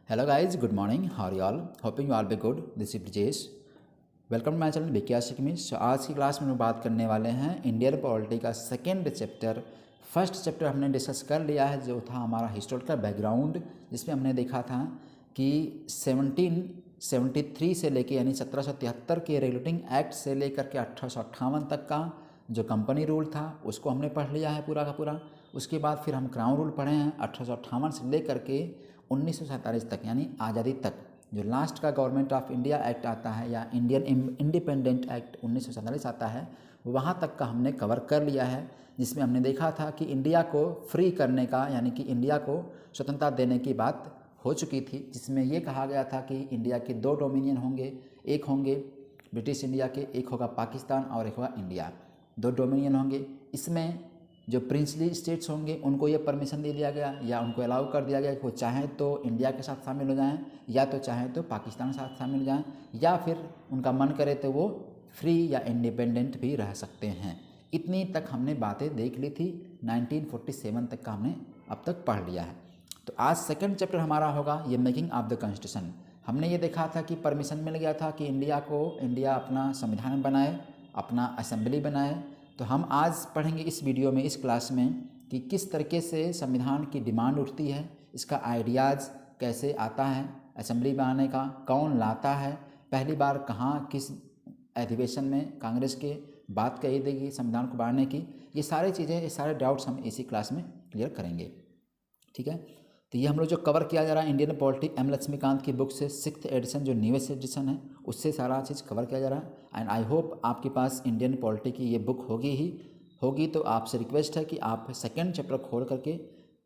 Hello guys, good morning. How are you all? Hoping you all be good. This is Brijesh. Welcome to my channel Vikas शिकमिश। आज की class में हम बात करने वाले हैं इंडियन पॉलिटी का सेकेंड चैप्टर। फर्स्ट चैप्टर हमने डिस्कस कर लिया है जो था हमारा हिस्टोरिकल बैकग्राउंड, जिसमें हमने देखा था कि 1773 से लेके यानी 1773 के रेगुलेटिंग एक्ट से लेकर के 1858 तक का जो कंपनी रूल था उसको हमने पढ़ लिया है पूरा का पूरा। उसके बाद फिर हम क्राउन रूल पढ़े हैं 1858 से लेकर के 1947 तक यानी आज़ादी तक। जो लास्ट का गवर्नमेंट ऑफ इंडिया एक्ट आता है या इंडियन इंडिपेंडेंट एक्ट 1947 आता है, वहाँ तक का हमने कवर कर लिया है, जिसमें हमने देखा था कि इंडिया को फ्री करने का यानी कि इंडिया को स्वतंत्रता देने की बात हो चुकी थी, जिसमें ये कहा गया था कि इंडिया के दो डोमिनियन होंगे, एक होंगे ब्रिटिश इंडिया के, एक होगा पाकिस्तान और एक होगा इंडिया, दो डोमिनियन होंगे। इसमें जो प्रिंसली स्टेट्स होंगे उनको ये परमिशन दे दिया गया या उनको अलाउ कर दिया गया कि वो चाहें तो इंडिया के साथ शामिल हो जाएं या तो चाहें तो पाकिस्तान के साथ शामिल हो जाएं या फिर उनका मन करे तो वो फ्री या इंडिपेंडेंट भी रह सकते हैं। इतनी तक हमने बातें देख ली थी। 1947 तक का हमने अब तक पढ़ लिया है। तो आज सेकंड चैप्टर हमारा होगा ये मेकिंग ऑफ द कॉन्स्टिट्यूशन। हमने ये देखा था कि परमिशन मिल गया था कि इंडिया अपना संविधान बनाए, अपना असेंबली बनाए। तो हम आज पढ़ेंगे इस वीडियो में, इस क्लास में, कि किस तरीके से संविधान की डिमांड उठती है, इसका आइडियाज़ कैसे आता है, असेंबली बनाने का कौन लाता है, पहली बार कहाँ किस अधिवेशन में कांग्रेस के बात कही देगी संविधान को बढ़ाने की। ये सारी चीज़ें, ये सारे डाउट्स हम इसी क्लास में क्लियर करेंगे। ठीक है, तो ये हम लोग जो कवर किया जा रहा है इंडियन पॉलिटी एम लक्ष्मीकांत की बुक से 6th एडिशन जो न्यूएस्ट एडिशन है उससे सारा चीज़ कवर किया जा रहा है। एंड आई होप आपके पास इंडियन पॉलिटी की ये बुक होगी तो आपसे रिक्वेस्ट है कि आप सेकंड चैप्टर खोल करके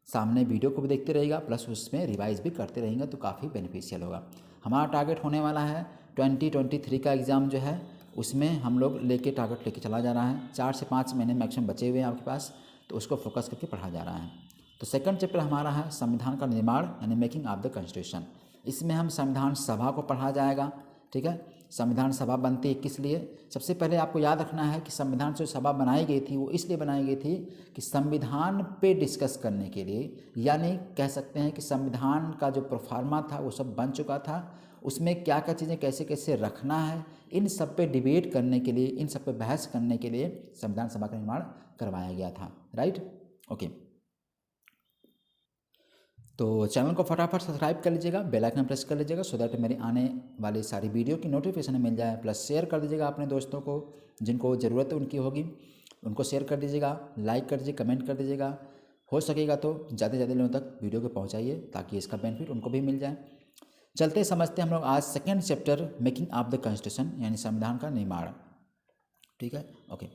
सामने वीडियो को भी देखते रहिएगा, प्लस उसमें रिवाइज भी करते रहेंगे तो काफ़ी बेनिफिशियल होगा। हमारा टारगेट होने वाला है 2023 का एग्ज़ाम जो है उसमें हम लोग टारगेट लेके चला जा रहा है। 4 से 5 महीने मैक्सिमम बचे हुए हैं आपके पास, तो उसको फोकस करके पढ़ा जा रहा है। तो सेकंड चैप्टर हमारा है संविधान का निर्माण यानी मेकिंग ऑफ द कॉन्स्टिट्यूशन। इसमें हम संविधान सभा को पढ़ा जाएगा। ठीक है, संविधान सभा बनती है किस लिए? सबसे पहले आपको याद रखना है कि संविधान जो सभा बनाई गई थी वो इसलिए बनाई गई थी कि संविधान पे डिस्कस करने के लिए, यानी कह सकते हैं कि संविधान का जो प्रोफार्मा था वो सब बन चुका था, उसमें क्या क्या चीज़ें कैसे कैसे रखना है, इन सब पे डिबेट करने के लिए, इन सब पे बहस करने के लिए संविधान सभा का निर्माण करवाया गया था। Right, okay. तो चैनल को फटाफट सब्सक्राइब कर लीजिएगा, बेल आइकन प्रेस कर लीजिएगा सो दैट मेरी आने वाली सारी वीडियो की नोटिफिकेशन मिल जाए। प्लस शेयर कर दीजिएगा अपने दोस्तों को, जिनको ज़रूरत उनकी होगी उनको शेयर कर दीजिएगा, लाइक कर दीजिए, कमेंट कर दीजिएगा। हो सकेगा तो ज़्यादा से ज़्यादा लोगों तक वीडियो को पहुँचाइए ताकि इसका बेनिफिट उनको भी मिल जाए। चलते समझते हैं हम लोग आज second chapter making of the constitution यानी संविधान का निर्माण। ठीक है, ओके।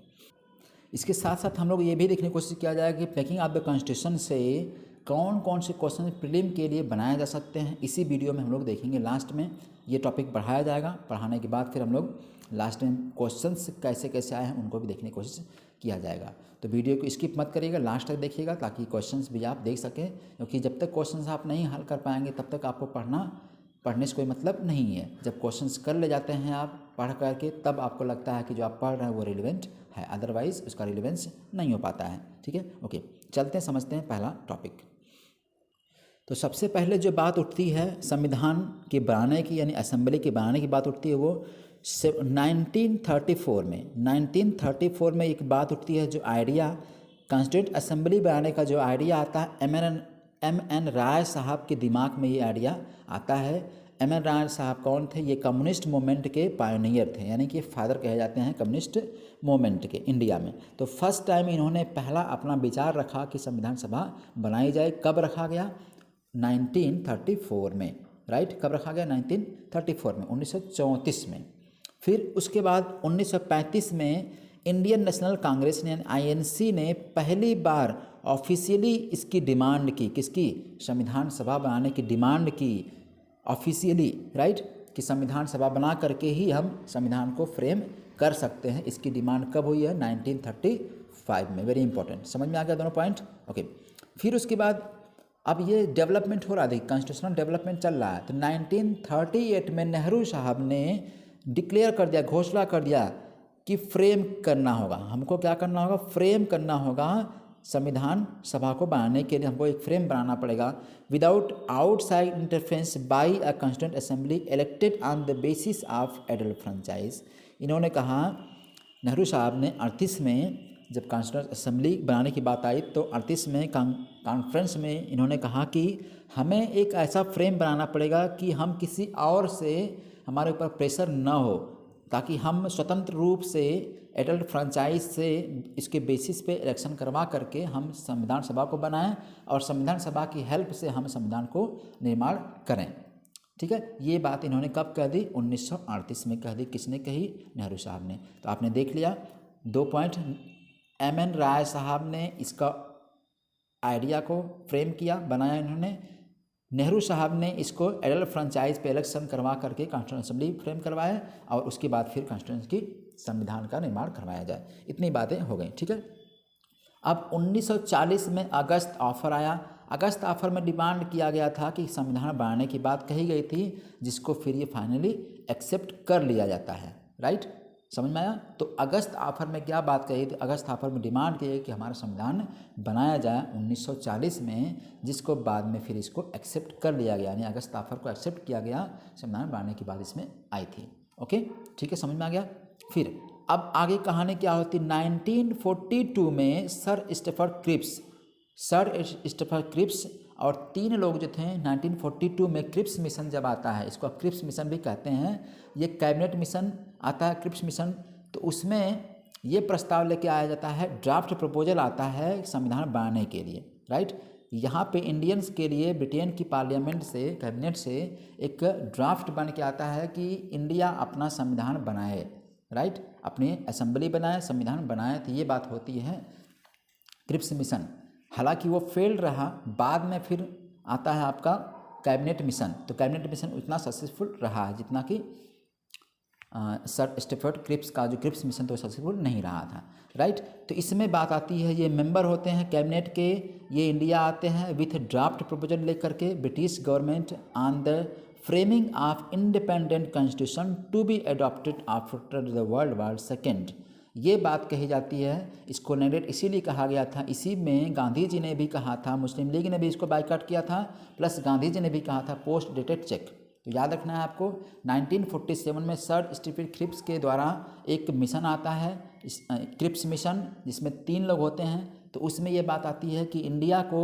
इसके साथ साथ हम लोग ये भी देखने की कोशिश किया जाए कि मेकिंग ऑफ द कॉन्स्टिट्यूशन से कौन कौन से क्वेश्चन प्रीलिम के लिए बनाए जा सकते हैं, इसी वीडियो में हम लोग देखेंगे। लास्ट में ये टॉपिक पढ़ाया जाएगा, पढ़ाने के बाद फिर हम लोग लास्ट में क्वेश्चंस कैसे कैसे आए हैं उनको भी देखने की कोशिश किया जाएगा। तो वीडियो को स्किप मत करिएगा, लास्ट तक देखिएगा ताकि क्वेश्चंस भी आप देख सकें, क्योंकि जब तक क्वेश्चंस आप नहीं हल कर पाएंगे तब तक आपको पढ़ने से कोई मतलब नहीं है। जब क्वेश्चंस कर ले जाते हैं आप पढ़ करके, तब आपको लगता है कि जो आप पढ़ रहे हैं वो रिलेवेंट है, अदरवाइज उसका रिलेवेंस नहीं हो पाता है। ठीक है, ओके। चलते हैं समझते हैं पहला टॉपिक। तो सबसे पहले जो बात उठती है संविधान के बनाने की यानी असेंबली के बनाने की बात उठती है वो 1934 में एक बात उठती है, जो आइडिया कॉन्स्टिट्यूंट असेंबली बनाने का जो आइडिया आता है एम एन राय साहब के दिमाग में ये आइडिया आता है। एम एन राय साहब कौन थे? ये कम्युनिस्ट मूवमेंट के पायोनियर थे, यानी कि फादर कहे जाते हैं कम्युनिस्ट मूवमेंट के इंडिया में। तो फर्स्ट टाइम इन्होंने पहला अपना विचार रखा कि संविधान सभा बनाई जाए। कब रखा गया? 1934 में। राइट, कब रखा गया? 1934 में, 1934 में। फिर उसके बाद 1935 में इंडियन नेशनल कांग्रेस ने आईएनसी ने पहली बार ऑफिशियली इसकी डिमांड की, किसकी? संविधान सभा बनाने की डिमांड की ऑफिशियली। राइट, कि संविधान सभा बना करके ही हम संविधान को फ्रेम कर सकते हैं। इसकी डिमांड कब हुई है? 1935 में। वेरी इंपॉर्टेंट, समझ में आ गया दोनों पॉइंट? ओके। फिर उसके बाद अब ये डेवलपमेंट हो रहा था, कॉन्स्टिट्यूशनल डेवलपमेंट चल रहा है। तो 1938 में नेहरू साहब ने डिक्लेयर कर दिया, घोषणा कर दिया कि फ्रेम करना होगा, हमको क्या करना होगा? फ्रेम करना होगा संविधान सभा को बनाने के लिए हमको एक फ्रेम बनाना पड़ेगा without outside interference by a constituent assembly elected on the basis of adult franchise. इन्होंने कहा, नेहरू साहब ने 38 में जब कॉन्स्टिट्यूएंट असेंबली बनाने की बात आई तो 38 में कॉन्फ्रेंस में इन्होंने कहा कि हमें एक ऐसा फ्रेम बनाना पड़ेगा कि हम किसी और से हमारे ऊपर प्रेशर न हो, ताकि हम स्वतंत्र रूप से एडल्ट फ्रेंचाइज से इसके बेसिस पे इलेक्शन करवा करके हम संविधान सभा को बनाएं और संविधान सभा की हेल्प से हम संविधान को निर्माण करें। ठीक है, ये बात इन्होंने कब कह दी? 1938 में कह दी। किसने कही? नेहरू साहब ने। तो आपने देख लिया 2 पॉइंट। एम.एन. राय साहब ने इसका आइडिया को फ्रेम किया, बनाया इन्होंने। नेहरू साहब ने इसको एडल्ट फ्रेंचाइज पे इलेक्शन करवा करके कॉन्स्टिट्यूएंट असेंबली फ्रेम करवाया और उसके बाद फिर कॉन्स्टिट्यूएंट की संविधान का निर्माण करवाया जाए। इतनी बातें हो गई। ठीक है, अब 1940 में अगस्त ऑफर आया। अगस्त ऑफर में डिमांड किया गया था कि संविधान बनाने की बात कही गई थी, जिसको फिर ये फाइनली एक्सेप्ट कर लिया जाता है। राइट, समझ में आया? तो अगस्त ऑफर में क्या बात कही थी? अगस्त ऑफर में डिमांड की कि हमारा संविधान बनाया जाए 1940 में, जिसको बाद में फिर इसको एक्सेप्ट कर लिया गया, यानी अगस्त ऑफर को एक्सेप्ट किया गया, संविधान बनाने की बात इसमें आई थी। ओके, ठीक है, समझ में आ गया। फिर अब आगे कहानी क्या होती? 1942 में सर स्टेफर्ड क्रिप्स और 3 लोग जो थे 1942 में क्रिप्स मिशन जब आता है, इसको क्रिप्स मिशन भी कहते हैं, ये कैबिनेट मिशन आता है क्रिप्स मिशन। तो उसमें ये प्रस्ताव लेके आया जाता है, ड्राफ्ट प्रपोजल आता है संविधान बनाने के लिए। राइट, यहाँ पे इंडियंस के लिए ब्रिटेन की पार्लियामेंट से, कैबिनेट से एक ड्राफ्ट बन के आता है कि इंडिया अपना संविधान बनाए। राइट, अपनी असेंबली बनाए, संविधान बनाए। तो ये बात होती है क्रिप्स मिशन। हालांकि वो फेल रहा, बाद में फिर आता है आपका कैबिनेट मिशन। तो कैबिनेट मिशन उतना सक्सेसफुल रहा है जितना कि सर स्टेफर्ड क्रिप्स का जो क्रिप्स मिशन तो सक्सेसफुल नहीं रहा था। राइट, तो इसमें बात आती है, ये मेंबर होते हैं कैबिनेट के, ये इंडिया आते हैं विथ ड्राफ्ट प्रपोजल लेकर के British government on the framing of independent constitution to be adopted after the world war second. ये बात कही जाती है। इसको नेगलेक्ट इसीलिए कहा गया था, इसी में गांधी जी ने भी कहा था, मुस्लिम लीग ने भी इसको बाइकआउट किया था, प्लस गांधी जी ने भी कहा था पोस्ट डेटेड चेक। तो याद रखना है आपको। 1947 में सर स्टीफन क्रिप्स के द्वारा एक मिशन आता है, क्रिप्स मिशन, जिसमें 3 लोग होते हैं। तो उसमें ये बात आती है कि इंडिया को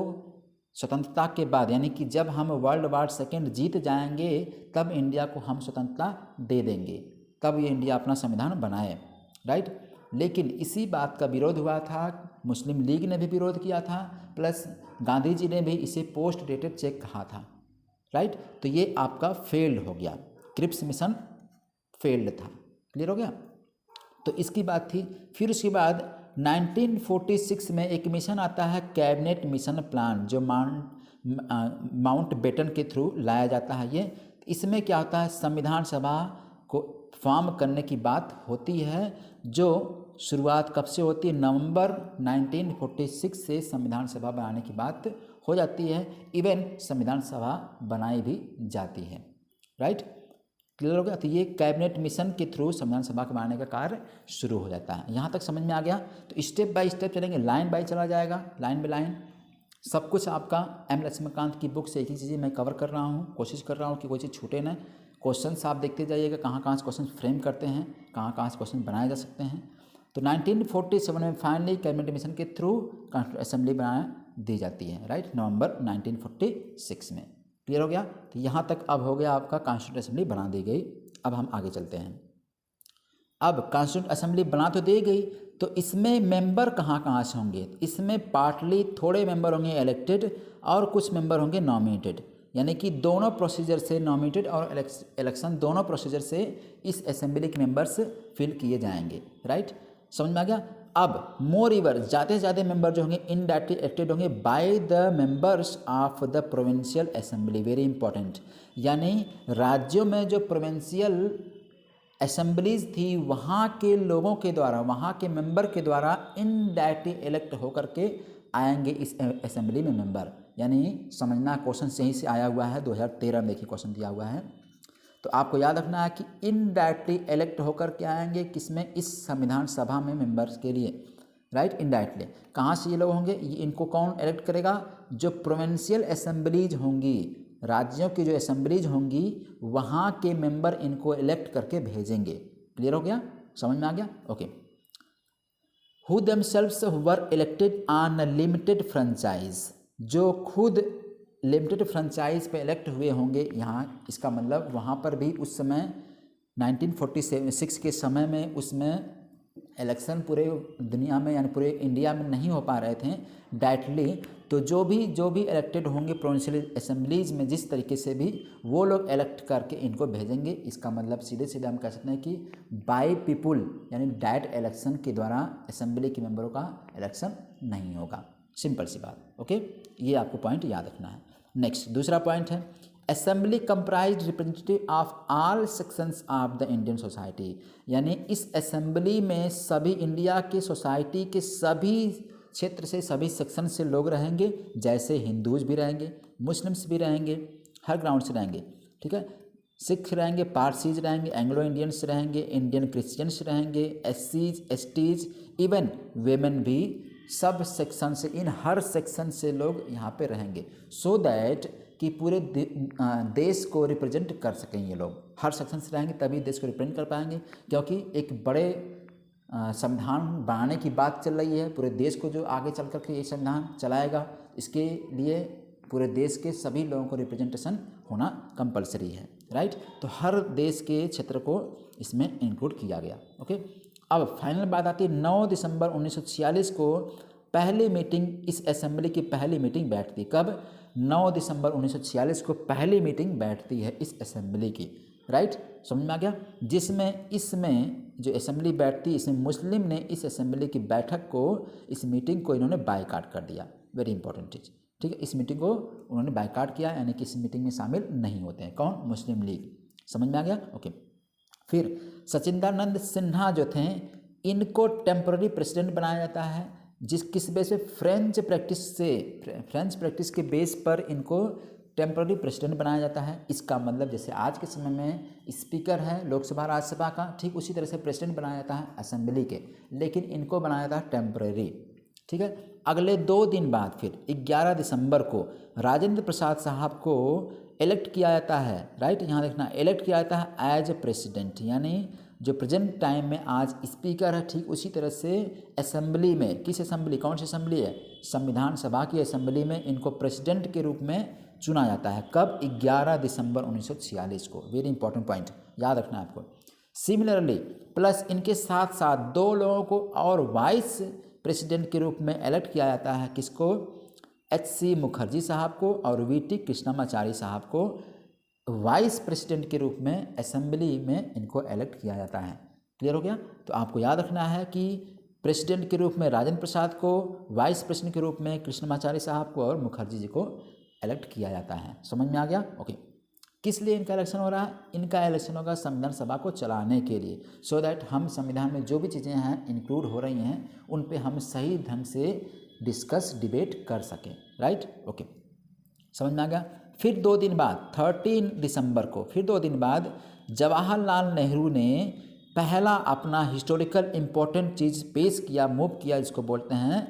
स्वतंत्रता के बाद, यानी कि जब हम वर्ल्ड वॉर सेकेंड जीत जाएंगे तब इंडिया को हम स्वतंत्रता दे देंगे, तब ये इंडिया अपना संविधान बनाए। राइट, लेकिन इसी बात का विरोध हुआ था, मुस्लिम लीग ने भी विरोध किया था, प्लस गांधी जी ने भी इसे पोस्ट डेटेड चेक कहा था। राइट, तो ये आपका फेल्ड हो गया, क्रिप्स मिशन फेल्ड था। क्लियर हो गया? तो इसकी बात थी। फिर उसके बाद 1946 में एक मिशन आता है कैबिनेट मिशन प्लान, जो माउंट बेटन के थ्रू लाया जाता है। ये इसमें क्या होता है, संविधान सभा को फॉर्म करने की बात होती है, जो शुरुआत कब से होती है? नवंबर 1946 से संविधान सभा बनाने की बात हो जाती है। इवन संविधान सभा बनाई भी जाती है। राइट, क्लियर हो गया? तो ये कैबिनेट मिशन के थ्रू संविधान सभा को बनाने का कार्य शुरू हो जाता है। यहाँ तक समझ में आ गया? तो स्टेप बाय स्टेप चलेंगे, लाइन बाय चला जाएगा, लाइन बाय लाइन सब कुछ आपका एम लक्ष्मीकांत की बुक से एक ही चीज़ें मैं कवर कर रहा हूँ, कोशिश कर रहा हूँ कि कोई चीज़ छूटे ना। क्वेश्चंस आप देखते जाइएगा, कहाँ कहाँ से क्वेश्चन फ्रेम करते हैं, कहाँ कहाँ से क्वेश्चन बनाए जा सकते हैं। तो 1947 में फाइनली कैबिनेट मिशन के थ्रू कॉन्स्टिट्यूएंट असेंबली बना दी जाती है। राइट, नवंबर 1946 में। क्लियर हो गया? तो यहाँ तक अब हो गया आपका कॉन्स्टिट्यूएंट असेंबली बना दी गई। अब हम आगे चलते हैं। अब कॉन्स्टिट्यूएंट असेंबली बना तो दी गई, तो इसमें मेंबर कहाँ कहाँ से होंगे? इसमें पार्टली थोड़े मेंबर होंगे इलेक्टेड और कुछ मेंबर होंगे नॉमिनेटेड, यानी कि दोनों प्रोसीजर से, नॉमिनेटेड और इलेक्शन दोनों प्रोसीजर से इस असेंबली के मेंबर्स फिल किए जाएंगे। राइट, समझ में आ गया? अब मोर इवर ज़्यादा से ज़्यादा मेंबर जो होंगे इनडायरेक्टली इलेक्टेड होंगे by the members of the provincial assembly. Very important, यानी राज्यों में जो प्रोविंशियल असेंबलीज थी वहाँ के लोगों के द्वारा, वहाँ के मेंबर के द्वारा इनडायरेक्टली इलेक्ट होकर के आएंगे इस असेंबली में मेंबर। यानी समझना, क्वेश्चन सही से आया हुआ है, 2013 में देखिए क्वेश्चन दिया हुआ है। तो आपको याद रखना है कि इनडायरेक्टली इलेक्ट होकर के आएंगे किसमें? इस संविधान सभा में मेंबर्स के लिए। Right, indirectly. कहाँ से ये लोग होंगे, इनको कौन इलेक्ट करेगा, जो प्रोविंशियल असेंबलीज होंगी, राज्यों की जो असेंबलीज होंगी वहाँ के मेंबर इनको इलेक्ट करके भेजेंगे। क्लियर हो गया, समझ में आ गया, okay. Who themselves were elected on limited franchise, जो खुद लिमिटेड फ्रेंचाइज पे इलेक्ट हुए होंगे यहाँ, इसका मतलब वहाँ पर भी उस समय 1946 के समय में उसमें इलेक्शन पूरे दुनिया में यानी पूरे इंडिया में नहीं हो पा रहे थे डायरेक्टली, तो जो भी इलेक्टेड होंगे प्रोविंशियल असेंबलीज में जिस तरीके से भी, वो लोग इलेक्ट करके इनको भेजेंगे। इसका मतलब सीधे सीधे हम कह सकते हैं कि बाय पीपुल यानी डायरेक्ट इलेक्शन के द्वारा असेंबली के मेंबरों का इलेक्शन नहीं होगा। सिंपल सी बात, ओके, ये आपको पॉइंट याद रखना है। नेक्स्ट दूसरा पॉइंट है, assembly comprise representative of all sections of the Indian society, यानी इस असेंबली में सभी इंडिया के सोसाइटी के सभी क्षेत्र से, सभी सेक्शन से लोग रहेंगे, जैसे हिंदूज भी रहेंगे, मुस्लिम्स भी रहेंगे, हर ग्राउंड से रहेंगे, ठीक है, सिख रहेंगे, पारसीज रहेंगे, एंग्लो इंडियंस रहेंगे, इंडियन क्रिश्चियंस रहेंगे, एससीज, एसटीज, इवन वेमेन भी, सब सेक्शन से, इन हर सेक्शन से लोग यहाँ पे रहेंगे, सो दैट कि पूरे देश को रिप्रेजेंट कर सकें। ये लोग हर सेक्शन से रहेंगे तभी देश को रिप्रेजेंट कर पाएंगे, क्योंकि एक बड़े संविधान बनाने की बात चल रही है, पूरे देश को जो आगे चल कर के ये संविधान चलाएगा, इसके लिए पूरे देश के सभी लोगों को रिप्रेजेंटेशन होना कंपलसरी है, राइट। तो हर देश के क्षेत्र को इसमें इंक्लूड किया गया, ओके। अब फाइनल बात आती है 9 दिसंबर 1946 को पहली मीटिंग, इस असेंबली की पहली मीटिंग बैठती। कब? 9 दिसंबर 1946 को पहली मीटिंग बैठती है इस असेंबली की, राइट, समझ में आ गया। जिसमें इसमें जो असेंबली बैठती, इसमें मुस्लिम ने इस असेंबली की बैठक को, इस मीटिंग को इन्होंने बायकॉट कर दिया। वेरी इंपॉर्टेंट चीज़, ठीक है, इस मीटिंग को उन्होंने बायकॉट किया, यानी कि इस मीटिंग में शामिल नहीं होते हैं। कौन? मुस्लिम लीग। समझ में आ गया, ओके। फिर सचिंदानंद सिन्हा जो थे, इनको टेम्पररी प्रेसिडेंट बनाया जाता है, किस बेस पे? फ्रेंच प्रैक्टिस के बेस पर इनको टेम्पररी प्रेसिडेंट बनाया जाता है। इसका मतलब जैसे आज के समय में स्पीकर है लोकसभा राज्यसभा का, ठीक उसी तरह से प्रेसिडेंट बनाया जाता है असेंबली के, लेकिन इनको बनाया जाता है टेम्पररी, ठीक है। अगले 2 दिन बाद फिर 11 दिसंबर को राजेंद्र प्रसाद साहब को इलेक्ट किया जाता है, राइट, यहाँ देखना, इलेक्ट किया जाता है एज ए प्रेसिडेंट, यानी जो प्रेजेंट टाइम में आज स्पीकर है, ठीक उसी तरह से असेंबली में, किस असेंबली, कौन सी असेंबली है? संविधान सभा की असेंबली में इनको प्रेसिडेंट के रूप में चुना जाता है। कब? 11 दिसंबर 1946 को। वेरी इंपॉर्टेंट पॉइंट याद रखना है आपको। सिमिलरली प्लस इनके साथ साथ 2 लोगों को और वाइस प्रेसिडेंट के रूप में इलेक्ट किया जाता है। किसको? HC मुखर्जी साहब को और VT कृष्णमाचारी साहब को वाइस प्रेसिडेंट के रूप में असेंबली में इनको इलेक्ट किया जाता है। क्लियर हो गया? तो आपको याद रखना है कि प्रेसिडेंट के रूप में राजेंद्र प्रसाद को, वाइस प्रेसिडेंट के रूप में कृष्णमाचारी साहब को और मुखर्जी जी को इलेक्ट किया जाता है। समझ में आ गया? ओके। किस लिए इनका इलेक्शन हो रहा है? इनका इलेक्शन होगा संविधान सभा को चलाने के लिए, सो दैट हम संविधान में जो भी चीज़ें हैं इंक्लूड हो रही हैं उन पे हम सही ढंग से डिस्कस डिबेट कर सकें, राइट, ओके। समझ में आ गया? फिर 2 दिन बाद 13 दिसंबर को, फिर 2 दिन बाद जवाहरलाल नेहरू ने पहला अपना हिस्टोरिकल इम्पोर्टेंट चीज़ पेश किया, मूव किया, जिसको बोलते हैं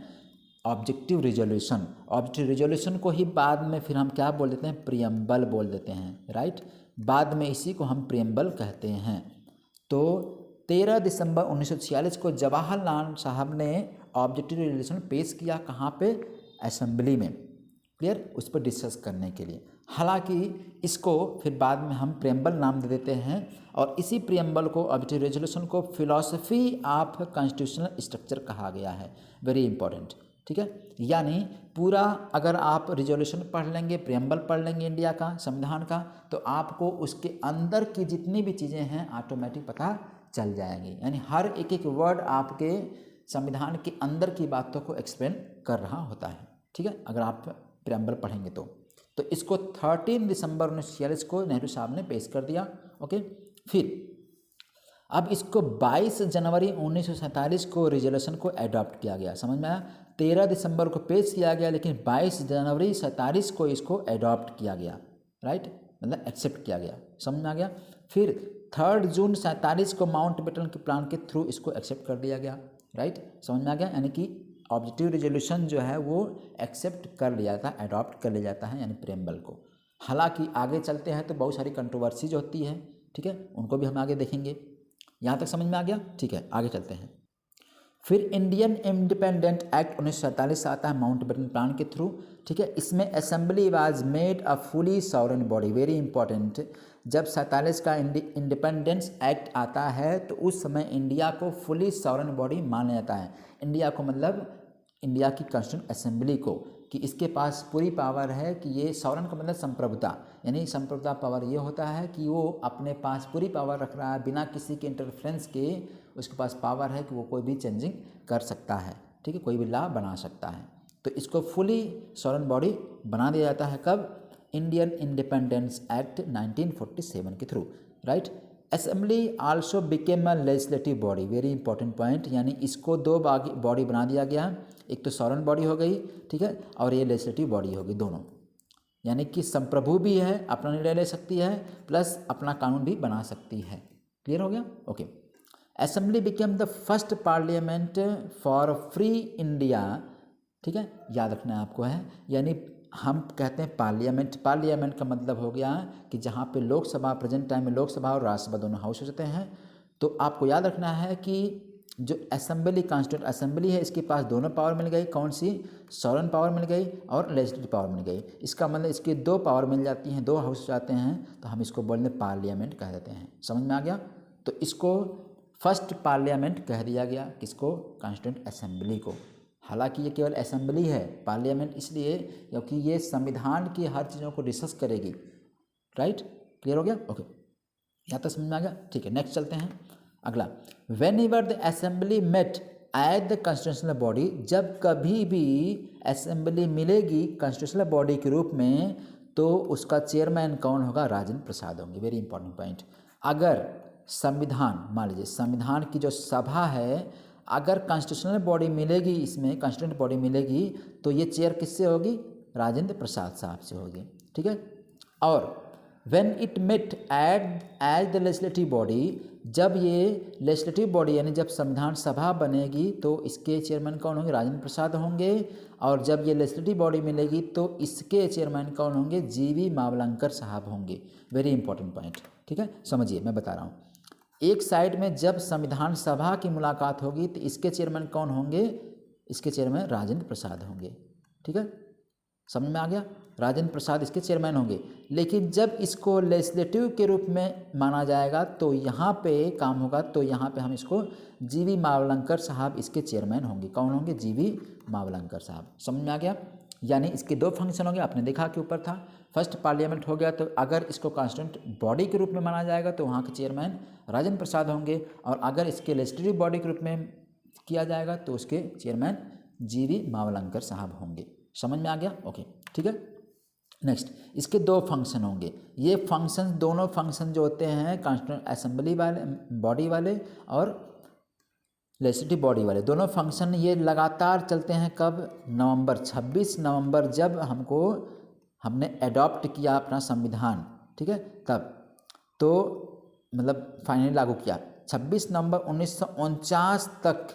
ऑब्जेक्टिव रिजोल्यूशन। ऑब्जेक्टिव रिजोल्यूशन को ही बाद में फिर हम क्या बोल देते हैं? प्रियम्बल बोल देते हैं, राइट। बाद में इसी को हम प्रियम्बल कहते हैं। तो 13 दिसंबर 1946 को जवाहरलाल साहब ने ऑब्जेक्टिव रिजोल्यूशन पेश किया। कहाँ पे? असेंबली में। क्लियर? उस पर डिस्कस करने के लिए। हालांकि इसको फिर बाद में हम प्रियम्बल नाम दे देते हैं, और इसी प्रियम्बल को, ऑब्जेक्टिव रेजोल्यूशन को, फिलॉसफी ऑफ कॉन्स्टिट्यूशनल स्ट्रक्चर कहा गया है। वेरी इंपॉर्टेंट, ठीक है। यानी पूरा अगर आप रिजोल्यूशन पढ़ लेंगे, प्रियम्बल पढ़ लेंगे इंडिया का, संविधान का, तो आपको उसके अंदर की जितनी भी चीज़ें हैं ऑटोमेटिक पता चल जाएंगी। यानी हर एक वर्ड आपके संविधान के अंदर की बातों को एक्सप्लेन कर रहा होता है, ठीक है, अगर आप प्रियम्बल पढ़ेंगे तो इसको 13 दिसंबर 1946 को नेहरू साहब ने पेश कर दिया, ओके। फिर अब इसको 22 जनवरी 1947 को रिजोल्यूशन को एडॉप्ट किया गया। समझ में आया? 13 दिसंबर को पेश किया गया, लेकिन 22 जनवरी 47 को इसको एडॉप्ट किया गया, राइट, मतलब एक्सेप्ट किया गया। समझ में आ गया? फिर 3 जून 47 को माउंट बेटन के प्लान के थ्रू इसको एक्सेप्ट कर दिया गया, राइट, समझ में आ गया। यानी कि ऑब्जेक्टिव रेजोल्यूशन जो है वो एक्सेप्ट कर लिया जाता है, अडॉप्ट कर लिया जाता है यानी प्रेमबल को। हालांकि आगे चलते हैं तो बहुत सारी कंट्रोवर्सीज होती है, ठीक है, उनको भी हम आगे देखेंगे। यहाँ तक समझ में आ गया, ठीक है, आगे चलते हैं। फिर इंडियन इंडिपेंडेंट एक्ट 1947 आता है माउंटबेटन प्लान के थ्रू, ठीक है। इसमें assembly was made a fully sovereign body, very important. जब 47 का इंडिपेंडेंस एक्ट आता है तो उस समय इंडिया को फुली सॉवरेन बॉडी माना जाता है। इंडिया को मतलब इंडिया की कॉन्स्टिट्यूंट असेंबली को, कि इसके पास पूरी पावर है कि ये सॉवरेन का मतलब संप्रभुता, यानी संप्रभुता पावर ये होता है कि वो अपने पास पूरी पावर रख रहा है बिना किसी के इंटरफ्रेंस के। उसके पास पावर है कि वो कोई भी चेंजिंग कर सकता है, ठीक है, कोई भी लॉ बना सकता है। तो इसको फुली सॉवरेन बॉडी बना दिया जाता है कब? इंडियन इंडिपेंडेंस एक्ट 1947 के through, right. Assembly also became a legislative body, very important point, यानी इसको दो बॉडी बना दिया गया। एक तो सॉवरेन बॉडी हो गई, ठीक है, और ये लेजिस्लेटिव बॉडी होगी, दोनों। यानी कि संप्रभु भी है, अपना निर्णय ले सकती है, प्लस अपना कानून भी बना सकती है। क्लियर हो गया? Okay. Assembly became the first parliament for free India, ठीक है, याद रखना है आपको है। यानी हम कहते हैं पार्लियामेंट, पार्लियामेंट का मतलब हो गया कि जहाँ पे लोकसभा, प्रेजेंट टाइम में लोकसभा और राज्यसभा दोनों हाउस होते हैं। तो आपको याद रखना है कि जो असेंबली, कॉन्स्टिट्यूंट असेंबली है, इसके पास दोनों पावर मिल गई। कौन सी? सॉवरेन पावर मिल गई और लेजिस्लेटिव पावर मिल गई। इसका मतलब इसकी दो पावर मिल जाती हैं, दो हाउस जाते हैं, तो हम इसको बोलते पार्लियामेंट कह देते हैं। समझ में आ गया? तो इसको फर्स्ट पार्लियामेंट कह दिया गया, किसको? कॉन्स्टिट्यूंट असेंबली को। हालांकि ये केवल असेंबली है, पार्लियामेंट इसलिए क्योंकि ये संविधान की हर चीज़ों को डिस्कस करेगी, राइट। क्लियर हो गया? ओके, यहाँ तक समझ में आ गया, ठीक है। नेक्स्ट चलते हैं अगला। Whenever the assembly met at the constitutional body, जब कभी भी असेंबली मिलेगी कॉन्स्टिट्यूशनल बॉडी के रूप में, तो उसका चेयरमैन कौन होगा? राजेंद्र प्रसाद होंगे। Very important point. अगर संविधान, मान लीजिए संविधान की जो सभा है, अगर कॉन्स्टिट्यूशनल बॉडी मिलेगी, इसमें कॉन्स्टिट्यूंट बॉडी मिलेगी, तो ये चेयर किससे होगी? राजेंद्र प्रसाद साहब से होगी, ठीक है। और when it met as the legislative body, जब ये लेजिस्लेटिव बॉडी यानी जब संविधान सभा बनेगी तो इसके चेयरमैन कौन होंगे? राजेंद्र प्रसाद होंगे। और जब ये लेजिस्लेटिव बॉडी मिलेगी तो इसके चेयरमैन कौन होंगे? जीवी मावलंकर साहब होंगे। वेरी इंपॉर्टेंट पॉइंट, ठीक है, समझिए, मैं बता रहा हूँ। एक साइड में जब संविधान सभा की मुलाकात होगी तो इसके चेयरमैन कौन होंगे? इसके चेयरमैन राजेंद्र प्रसाद होंगे, ठीक है, समझ में आ गया? राजेंद्र प्रसाद इसके चेयरमैन होंगे। लेकिन जब इसको लेजिस्लेटिव के रूप में माना जाएगा तो यहाँ पे काम होगा, तो यहाँ पे हम इसको जीवी मावलंकर साहब इसके चेयरमैन होंगे। कौन होंगे? जीवी मावलंकर साहब। समझ में आ गया? यानी इसके दो फंक्शन होंगे, आपने देखा कि ऊपर था। फर्स्ट पार्लियामेंट हो गया तो अगर इसको कॉन्स्टिट्यूंट बॉडी के रूप में माना जाएगा तो वहाँ के चेयरमैन राजेंद्र प्रसाद होंगे, और अगर इसके लेजिस्लेटिव बॉडी के रूप में किया जाएगा तो उसके चेयरमैन जीवी मावलंकर साहब होंगे। समझ में आ गया? ओके, ठीक है। नेक्स्ट, इसके दो फंक्शन होंगे। ये फंक्शन, दोनों फंक्शन जो होते हैं कॉन्स्टिट्यूंट असेंबली वाले बॉडी वाले और लेजिस्लेटिव बॉडी वाले, दोनों फंक्शन ये लगातार चलते हैं। कब? नवंबर 26 नवंबर, जब हमने अडॉप्ट किया अपना संविधान, ठीक है, तब तो मतलब फाइनली लागू किया। 26 नवंबर 1949 तक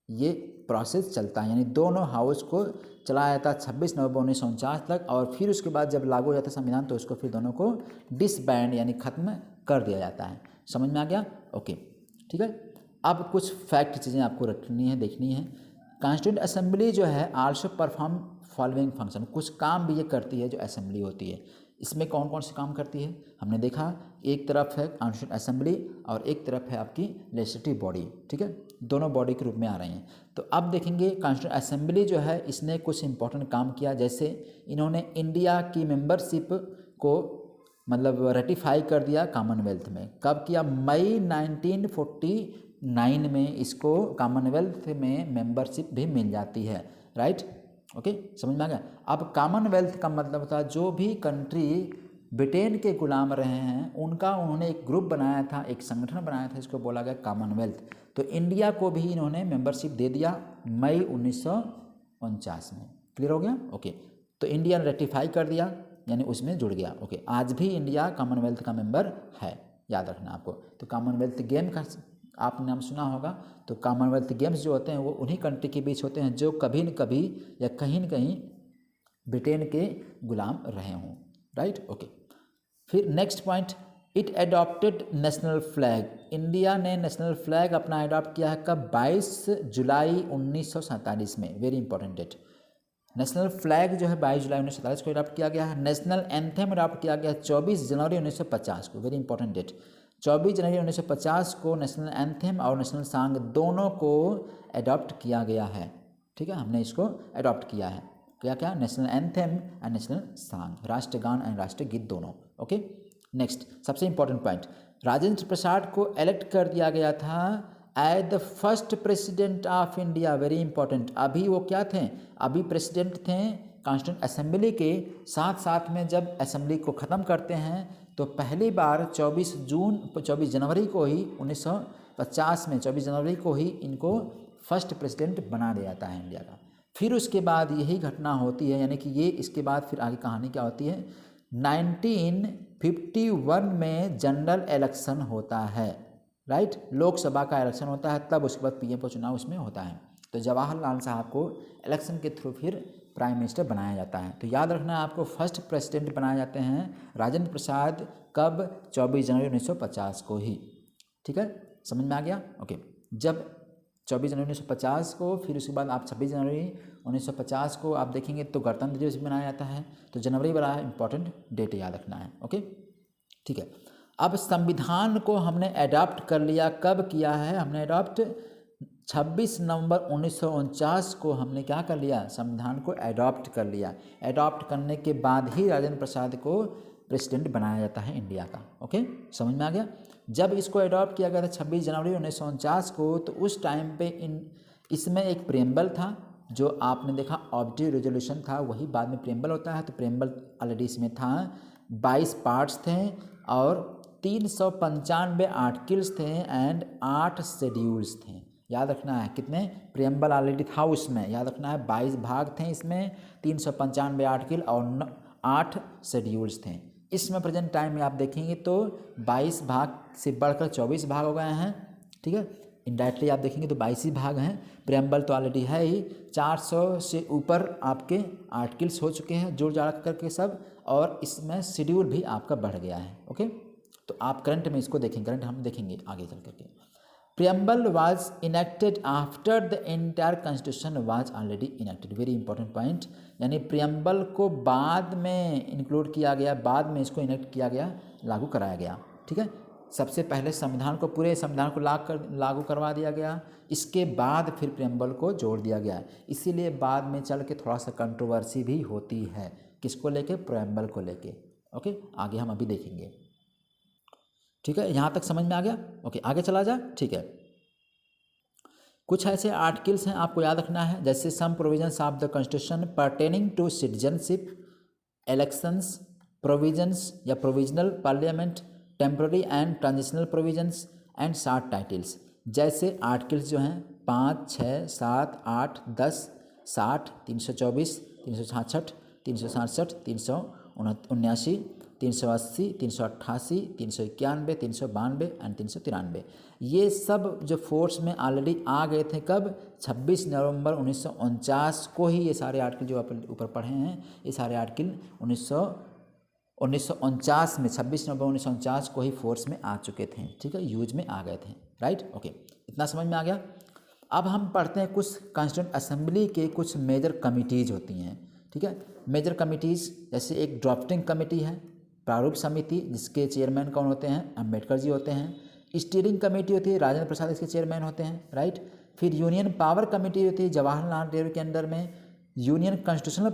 ये प्रोसेस चलता है, यानी दोनों हाउस को चलाया जाता है 26 नवंबर 1949 तक। और फिर उसके बाद जब लागू हो जाता है संविधान तो उसको फिर दोनों को डिसबैंड यानी ख़त्म कर दिया जाता है। समझ में आ गया? ओके, ठीक है। अब कुछ फैक्ट चीज़ें आपको रखनी है, देखनी है। कॉन्स्टिट्यूंट असेंबली जो है आल्सो परफॉर्म फॉलोइंग फंक्शन, कुछ काम भी ये करती है जो असेंबली होती है। इसमें कौन कौन से काम करती है हमने देखा। एक तरफ है कॉन्स्टिट्यूंट असेंबली और एक तरफ है आपकी लेजिस्लेटिव बॉडी, ठीक है, दोनों बॉडी के रूप में आ रही हैं। तो अब देखेंगे कॉन्स्टिट्यूंट असेंबली जो है इसने कुछ इंपॉर्टेंट काम किया, जैसे इन्होंने इंडिया की मेंबरशिप को मतलब रेटिफाई कर दिया कॉमनवेल्थ में। कब किया? मई 1949 में इसको कॉमनवेल्थ में मेंबरशिप भी मिल जाती है, राइट। ओके, समझ में आ गया? अब कॉमनवेल्थ का मतलब होता है जो भी कंट्री ब्रिटेन के गुलाम रहे हैं उनका उन्होंने एक ग्रुप बनाया था, एक संगठन बनाया था, इसको बोला गया कॉमनवेल्थ। तो इंडिया को भी इन्होंने मेंबरशिप दे दिया मई 1949 में। क्लियर हो गया? ओके, तो इंडिया ने रेटिफाई कर दिया यानी उसमें जुड़ गया। ओके, आज भी इंडिया कॉमनवेल्थ का मेंबर है, याद रखना आपको। तो कॉमनवेल्थ गेम का आपने नाम सुना होगा। तो कॉमनवेल्थ गेम्स जो होते हैं वो उन्हीं कंट्री के बीच होते हैं जो कभी न कभी या कहीं न कहीं ब्रिटेन के गुलाम रहे हों, राइट। ओके, फिर next point, it adopted national flag. India ने नेशनल फ्लैग अपना एडॉप्ट किया है कब? 22 जुलाई 1947 में, very important date. National flag जो है 22 जुलाई 1947 को अडॉप्ट किया गया है। नेशनल एंथम अडॉप्ट किया गया है 24 जनवरी 1950 को, वेरी इंपॉर्टेंट डेट। 24 जनवरी 1950 को नेशनल एंथम और नेशनल सॉन्ग दोनों को अडॉप्ट किया गया है, ठीक है। हमने इसको अडॉप्ट किया है, क्या क्या? National anthem and national song, राष्ट्रगान एंड राष्ट्रीय गीत दोनों। ओके, नेक्स्ट सबसे इंपॉर्टेंट पॉइंट, राजेंद्र प्रसाद को इलेक्ट कर दिया गया था as the first president of India, very important. अभी वो क्या थे? अभी प्रेसिडेंट थे कॉन्स्टिट्यूंट असेंबली के, साथ साथ में जब असेंबली को ख़त्म करते हैं तो पहली बार 24 जनवरी को ही 1950 में 24 जनवरी को ही इनको फर्स्ट प्रेसिडेंट बना दिया जाता है इंडिया का। फिर उसके बाद यही घटना होती है, यानी कि ये इसके बाद फिर आगे कहानी क्या होती है, 1951 में जनरल इलेक्शन होता है, राइट। लोकसभा का इलेक्शन होता है, तब उसके बाद पीएम का चुनाव उसमें होता है। तो जवाहरलाल साहब को इलेक्शन के थ्रू फिर प्राइम मिनिस्टर बनाया जाता है। तो याद रखना आपको, फर्स्ट प्रेसिडेंट बनाए जाते हैं राजेंद्र प्रसाद, कब? 24 जनवरी 1950 को ही, ठीक है, समझ में आ गया। ओके, जब 24 जनवरी 1950 को, फिर उसके बाद आप 26 जनवरी 1950 को आप देखेंगे तो गणतंत्र दिवस भी मनाया जाता है। तो जनवरी बड़ा इंपॉर्टेंट डेट याद रखना है। ओके, ठीक है। अब संविधान को हमने अडॉप्ट कर लिया, कब किया है हमने अडॉप्ट? 26 नवंबर 1949 को हमने क्या कर लिया? संविधान को अडॉप्ट कर लिया। अडॉप्ट करने के बाद ही राजेंद्र प्रसाद को प्रेसिडेंट बनाया जाता है इंडिया का। ओके, समझ में आ गया। जब इसको अडॉप्ट किया गया था 26 जनवरी 1949 को, तो उस टाइम पे इसमें एक प्रेम्बल था, जो आपने देखा ऑब्जेक्टिव रेजोल्यूशन था, वही बाद में प्रेम्बल होता है। तो प्रेम्बल ऑलरेडी इसमें था, 22 पार्ट्स थे और 395 आर्टिकल्स थे एंड 8 शेड्यूल्स थे। याद रखना है कितने? प्रेम्बल ऑलरेडी था उसमें, याद रखना है 22 भाग थे इसमें, 395 आर्टिकल और 8 शेड्यूल्स थे। इसमें प्रेजेंट टाइम में आप देखेंगे तो 22 भाग से बढ़कर 24 भाग हो गए हैं, ठीक है। इनडायरेक्टली आप देखेंगे तो 22 ही भाग हैं। प्रेम्बल तो ऑलरेडी है ही, 400 से ऊपर आपके आर्टिकल्स हो चुके हैं जोड़ जाड़ करके सब, और इसमें शेड्यूल भी आपका बढ़ गया है। ओके, तो आप करंट में इसको देखेंगे, करंट हम देखेंगे आगे चल करके। Preamble was enacted after the entire constitution was already enacted, very important point. यानी प्रेम्बल को बाद में इंक्लूड किया गया, बाद में इसको इनेक्ट किया गया, लागू कराया गया, ठीक है। सबसे पहले संविधान को, पूरे संविधान को लागू करवा दिया गया, इसके बाद फिर प्रेम्बल को जोड़ दिया गया। इसीलिए बाद में चल के थोड़ा सा कंट्रोवर्सी भी होती है, किसको लेके? प्रेम्बल को लेके। ओके, आगे हम अभी देखेंगे, ठीक है। यहाँ तक समझ में आ गया? ओके, आगे चला जा, ठीक है। कुछ ऐसे आर्टिकल्स हैं आपको याद रखना है, जैसे some provisions of the constitution pertaining to citizenship, elections, provisions या provisional parliament, temporary and transitional provisions and short titles. जैसे आर्टिकल्स जो हैं 5, 6, 7, 8, 10, 60, 324, 366, 367, 379, 380, 388, 391, 392 एंड 393, ये सब जो फोर्स में ऑलरेडी आ गए थे कब? 26 नवंबर 1949 को ही। ये सारे आर्टिकल जो आप ऊपर पढ़े हैं, ये सारे आर्टिकल 1949 में, 26 नवंबर 1949 को ही फोर्स में आ चुके थे, ठीक है, यूज में आ गए थे, राइट। ओके, इतना समझ में आ गया। अब हम पढ़ते हैं कुछ कॉन्स्टिट्यूंट असेंबली के कुछ मेजर कमिटीज़ होती हैं, ठीक है। मेजर कमिटीज़ जैसे एक ड्राफ्टिंग कमेटी है, प्रारूप समिति जिसके चेयरमैन कौन होते हैं? अम्बेडकर जी होते हैं। स्टीयरिंग कमेटी होती है, राजेंद्र प्रसाद इसके चेयरमैन होते हैं, राइट। फिर यूनियन पावर कमेटी होती है जवाहरलाल नेहरू के अंडर में। यूनियन कॉन्स्टिट्यूशनल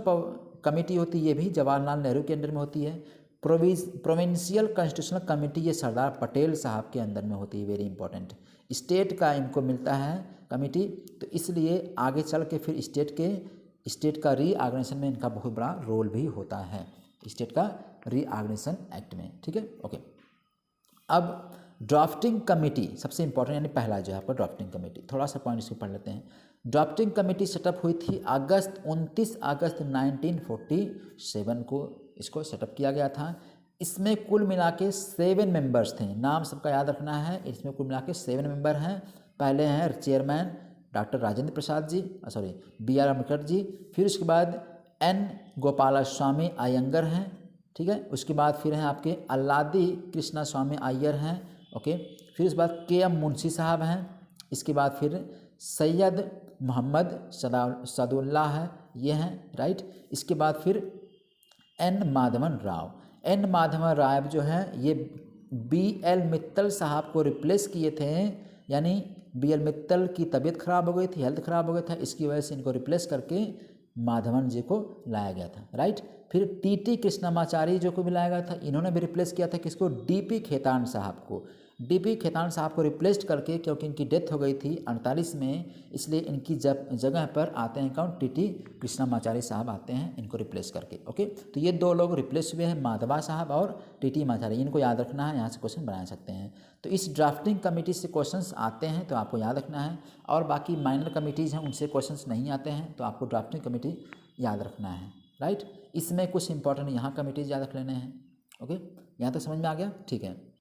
कमेटी होती है, ये भी जवाहरलाल नेहरू के अंडर में होती है। प्रोविंशियल कॉन्स्टिट्यूशनल कमेटी ये सरदार पटेल साहब के अंदर में होती है, वेरी इंपॉर्टेंट। स्टेट का इनको मिलता है कमेटी, तो इसलिए आगे चल के फिर स्टेट का रीऑर्गेनाइजेशन में इनका बहुत बड़ा रोल भी होता है, स्टेट का रीऑर्गेनाइजेशन एक्ट में, ठीक है। ओके, अब ड्राफ्टिंग कमेटी सबसे इंपॉर्टेंट, यानी पहला जो है आपका ड्राफ्टिंग कमेटी, थोड़ा सा पॉइंट इसको पढ़ लेते हैं। ड्राफ्टिंग कमेटी सेटअप हुई थी 29 अगस्त 1947 को इसको सेटअप किया गया था। इसमें कुल मिला के 7 मेंबर्स थे, नाम सबका याद रखना है। इसमें कुल मिला के 7 मेंबर हैं। पहले हैं chairman doctor Rajendra Prasad ji, sorry B.R. Ambedkar ji. फिर उसके बाद N. गोपालस्वामी अयंगर हैं, ठीक है। उसके बाद फिर हैं आपके अल्लादी कृष्णा स्वामी अय्यर हैं, ओके। फिर उसके बाद K.M. मुंशी साहब हैं। इसके बाद फिर सैयद मोहम्मद सदुल्ला है, ये हैं, राइट। इसके बाद फिर N. माधवन राव। N. माधवन राव जो हैं ये B.L. मित्तल साहब को रिप्लेस किए थे, यानी B.L. मित्तल की तबीयत खराब हो गई थी, हेल्थ खराब हो गया था, इसकी वजह से इनको रिप्लेस करके माधवन जी को लाया गया था, राइट। फिर T.T. कृष्णमाचारी जो को भी लाया गया था, इन्होंने भी रिप्लेस किया था किसको, D.P. खेतान साहब को। D.P. खेतान साहब को रिप्लेस करके, क्योंकि इनकी डेथ हो गई थी 48 में, इसलिए इनकी जगह पर आते हैं कौन, T.T. कृष्णमाचारी साहब आते हैं इनको रिप्लेस करके, ओके। तो ये 2 लोग रिप्लेस हुए हैं, माधवा साहब और T.T. माचारी, इनको याद रखना है, यहाँ से क्वेश्चन बना सकते हैं। तो इस ड्राफ्टिंग कमेटी से क्वेश्चंस आते हैं तो आपको याद रखना है, और बाकी माइनर कमेटीज़ हैं उनसे क्वेश्चंस नहीं आते हैं, तो आपको ड्राफ्टिंग कमेटी याद रखना है, राइट। इसमें कुछ इंपॉर्टेंट यहाँ कमेटीज याद रख लेने हैं, ओके। यहाँ तक समझ में आ गया, ठीक है।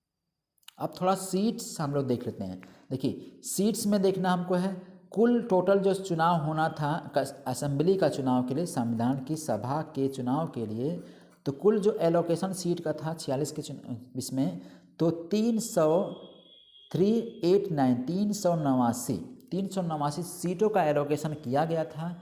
अब थोड़ा सीट्स हम लोग देख लेते हैं। देखिए सीट्स में देखना हमको है कुल टोटल जो चुनाव होना था असेंबली का चुनाव के लिए, संविधान की सभा के चुनाव के लिए, तो कुल जो एलोकेशन सीट का था 46 के इसमें, तो 389 सीटों का एलोकेशन किया गया था।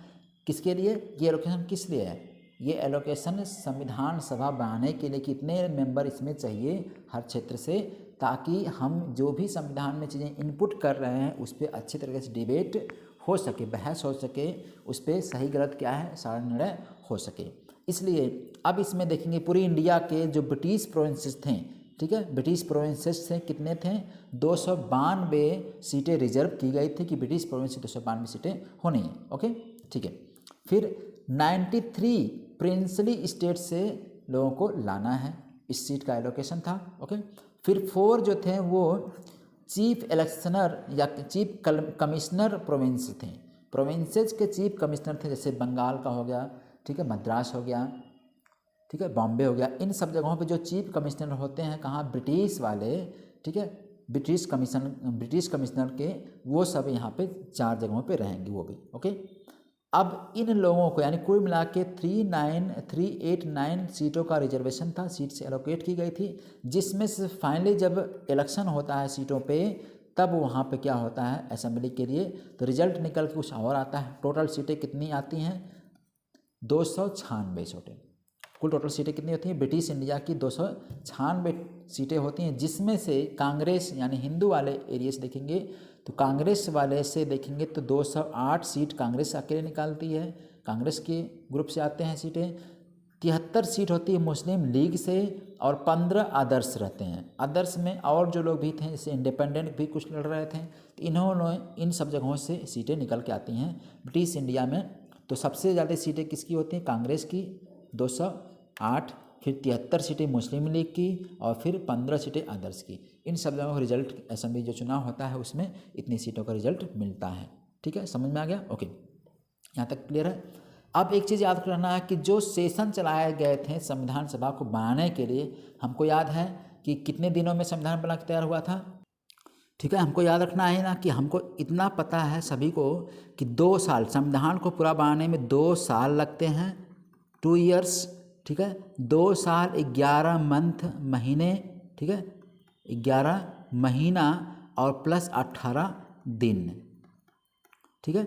किसके लिए ये एलोकेशन, किस लिए है ये एलोकेशन, संविधान सभा बनाने के लिए कितने मेंबर इसमें चाहिए हर क्षेत्र से, ताकि हम जो भी संविधान में चीज़ें इनपुट कर रहे हैं उस पर अच्छी तरीके से डिबेट हो सके, बहस हो सके, उस पर सही गलत क्या है सारा निर्णय हो सके। इसलिए अब इसमें देखेंगे पूरी इंडिया के जो ब्रिटिश प्रोविंसेस थे, ठीक है, ब्रिटिश प्रोविंसेस से कितने थे, 292 सीटें रिजर्व की गई थी कि ब्रिटिश प्रोविंस से 292 सीटें होनी है, ओके, ठीक है। फिर 93 प्रिंसली स्टेट से लोगों को लाना है, इस सीट का एलोकेशन था, ओके। फिर 4 जो थे वो चीफ इलेक्शनर या चीफ कमिश्नर प्रोविंस थे, प्रोविंसेस के चीफ कमिश्नर थे, जैसे बंगाल का हो गया, ठीक है, मद्रास हो गया, ठीक है, बॉम्बे हो गया। इन सब जगहों पे जो चीफ कमिश्नर होते हैं कहाँ, ब्रिटिश वाले, ठीक है, ब्रिटिश कमिश्नर के, वो सब यहाँ पे 4 जगहों पे रहेंगे वो भी, ओके। अब इन लोगों को यानी कुल मिला के 389 सीटों का रिजर्वेशन था, सीट से एलोकेट की गई थी, जिसमें से फाइनली जब इलेक्शन होता है सीटों पे, तब वहाँ पे क्या होता है असेंबली के लिए, तो रिजल्ट निकल के कुछ और आता है। टोटल सीटें कितनी आती हैं, 296 सीटें। कुल टोटल सीटें कितनी होती हैं, ब्रिटिश इंडिया की 296 सीटें होती हैं, जिसमें से कांग्रेस यानी हिंदू वाले एरिया से देखेंगे तो कांग्रेस वाले से देखेंगे तो 208 सीट कांग्रेस अकेले निकालती है, कांग्रेस के ग्रुप से आते हैं सीटें। 73 सीट होती है मुस्लिम लीग से, और 15 अदर्स रहते हैं। अदर्स में और जो लोग भी थे, जैसे इंडिपेंडेंट भी कुछ लड़ रहे थे, तो इन्होंने इन सब जगहों से सीटें निकल के आती हैं ब्रिटिश इंडिया में। तो सबसे ज़्यादा सीटें किसकी होती हैं, कांग्रेस की 208, फिर 73 सीटें मुस्लिम लीग की, और फिर 15 सीटें अदर्स की। इन सब जगहों का रिजल्ट असेंबली जो चुनाव होता है उसमें इतनी सीटों का रिजल्ट मिलता है, ठीक है, समझ में आ गया, ओके, यहाँ तक क्लियर है। अब एक चीज़ याद रखना है कि जो सेशन चलाए गए थे संविधान सभा को बनाने के लिए, हमको याद है कि कितने दिनों में संविधान बना के तैयार हुआ था, ठीक है। हमको याद रखना है ना कि हमको इतना पता है सभी को कि 2 साल, संविधान को पूरा बनाने में 2 साल लगते हैं, 2 ईयर्स, ठीक है, 2 साल 11 महीने, ठीक है, 11 महीना और प्लस 18 दिन, ठीक है।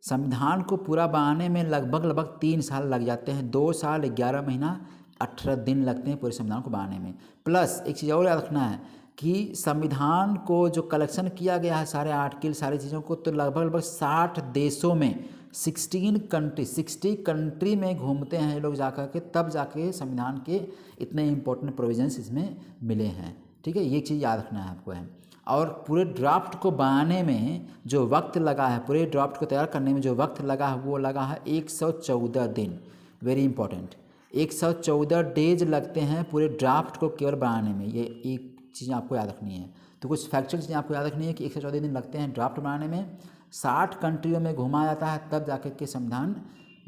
संविधान को पूरा बनाने में लगभग 3 साल लग जाते हैं, 2 साल 11 महीना 18 दिन लगते हैं पूरे संविधान को बनाने में। प्लस एक चीज़ और याद रखना है कि संविधान को जो कलेक्शन किया गया है सारे आर्टिकल सारी चीज़ों को, तो लगभग 60 देशों में 60 कंट्री में घूमते हैं लोग जाकर के, तब जाके संविधान के इतने इम्पोर्टेंट प्रोविजंस इसमें मिले हैं, ठीक है। ये चीज़ याद रखना है आपको है। और पूरे ड्राफ्ट को बनाने में जो वक्त लगा है, पूरे ड्राफ्ट को तैयार करने में जो वक्त लगा है वो लगा है 114 दिन, वेरी इंपॉर्टेंट, 114 डेज लगते हैं पूरे ड्राफ्ट को केवल बनाने में। ये एक चीज़ आपको याद रखनी है। तो कुछ फैक्चुअल चीज़ें आपको याद रखनी है कि 114 दिन लगते हैं ड्राफ्ट बनाने में, 60 कंट्रियों में घुमाया जाता है, तब जाकर के संविधान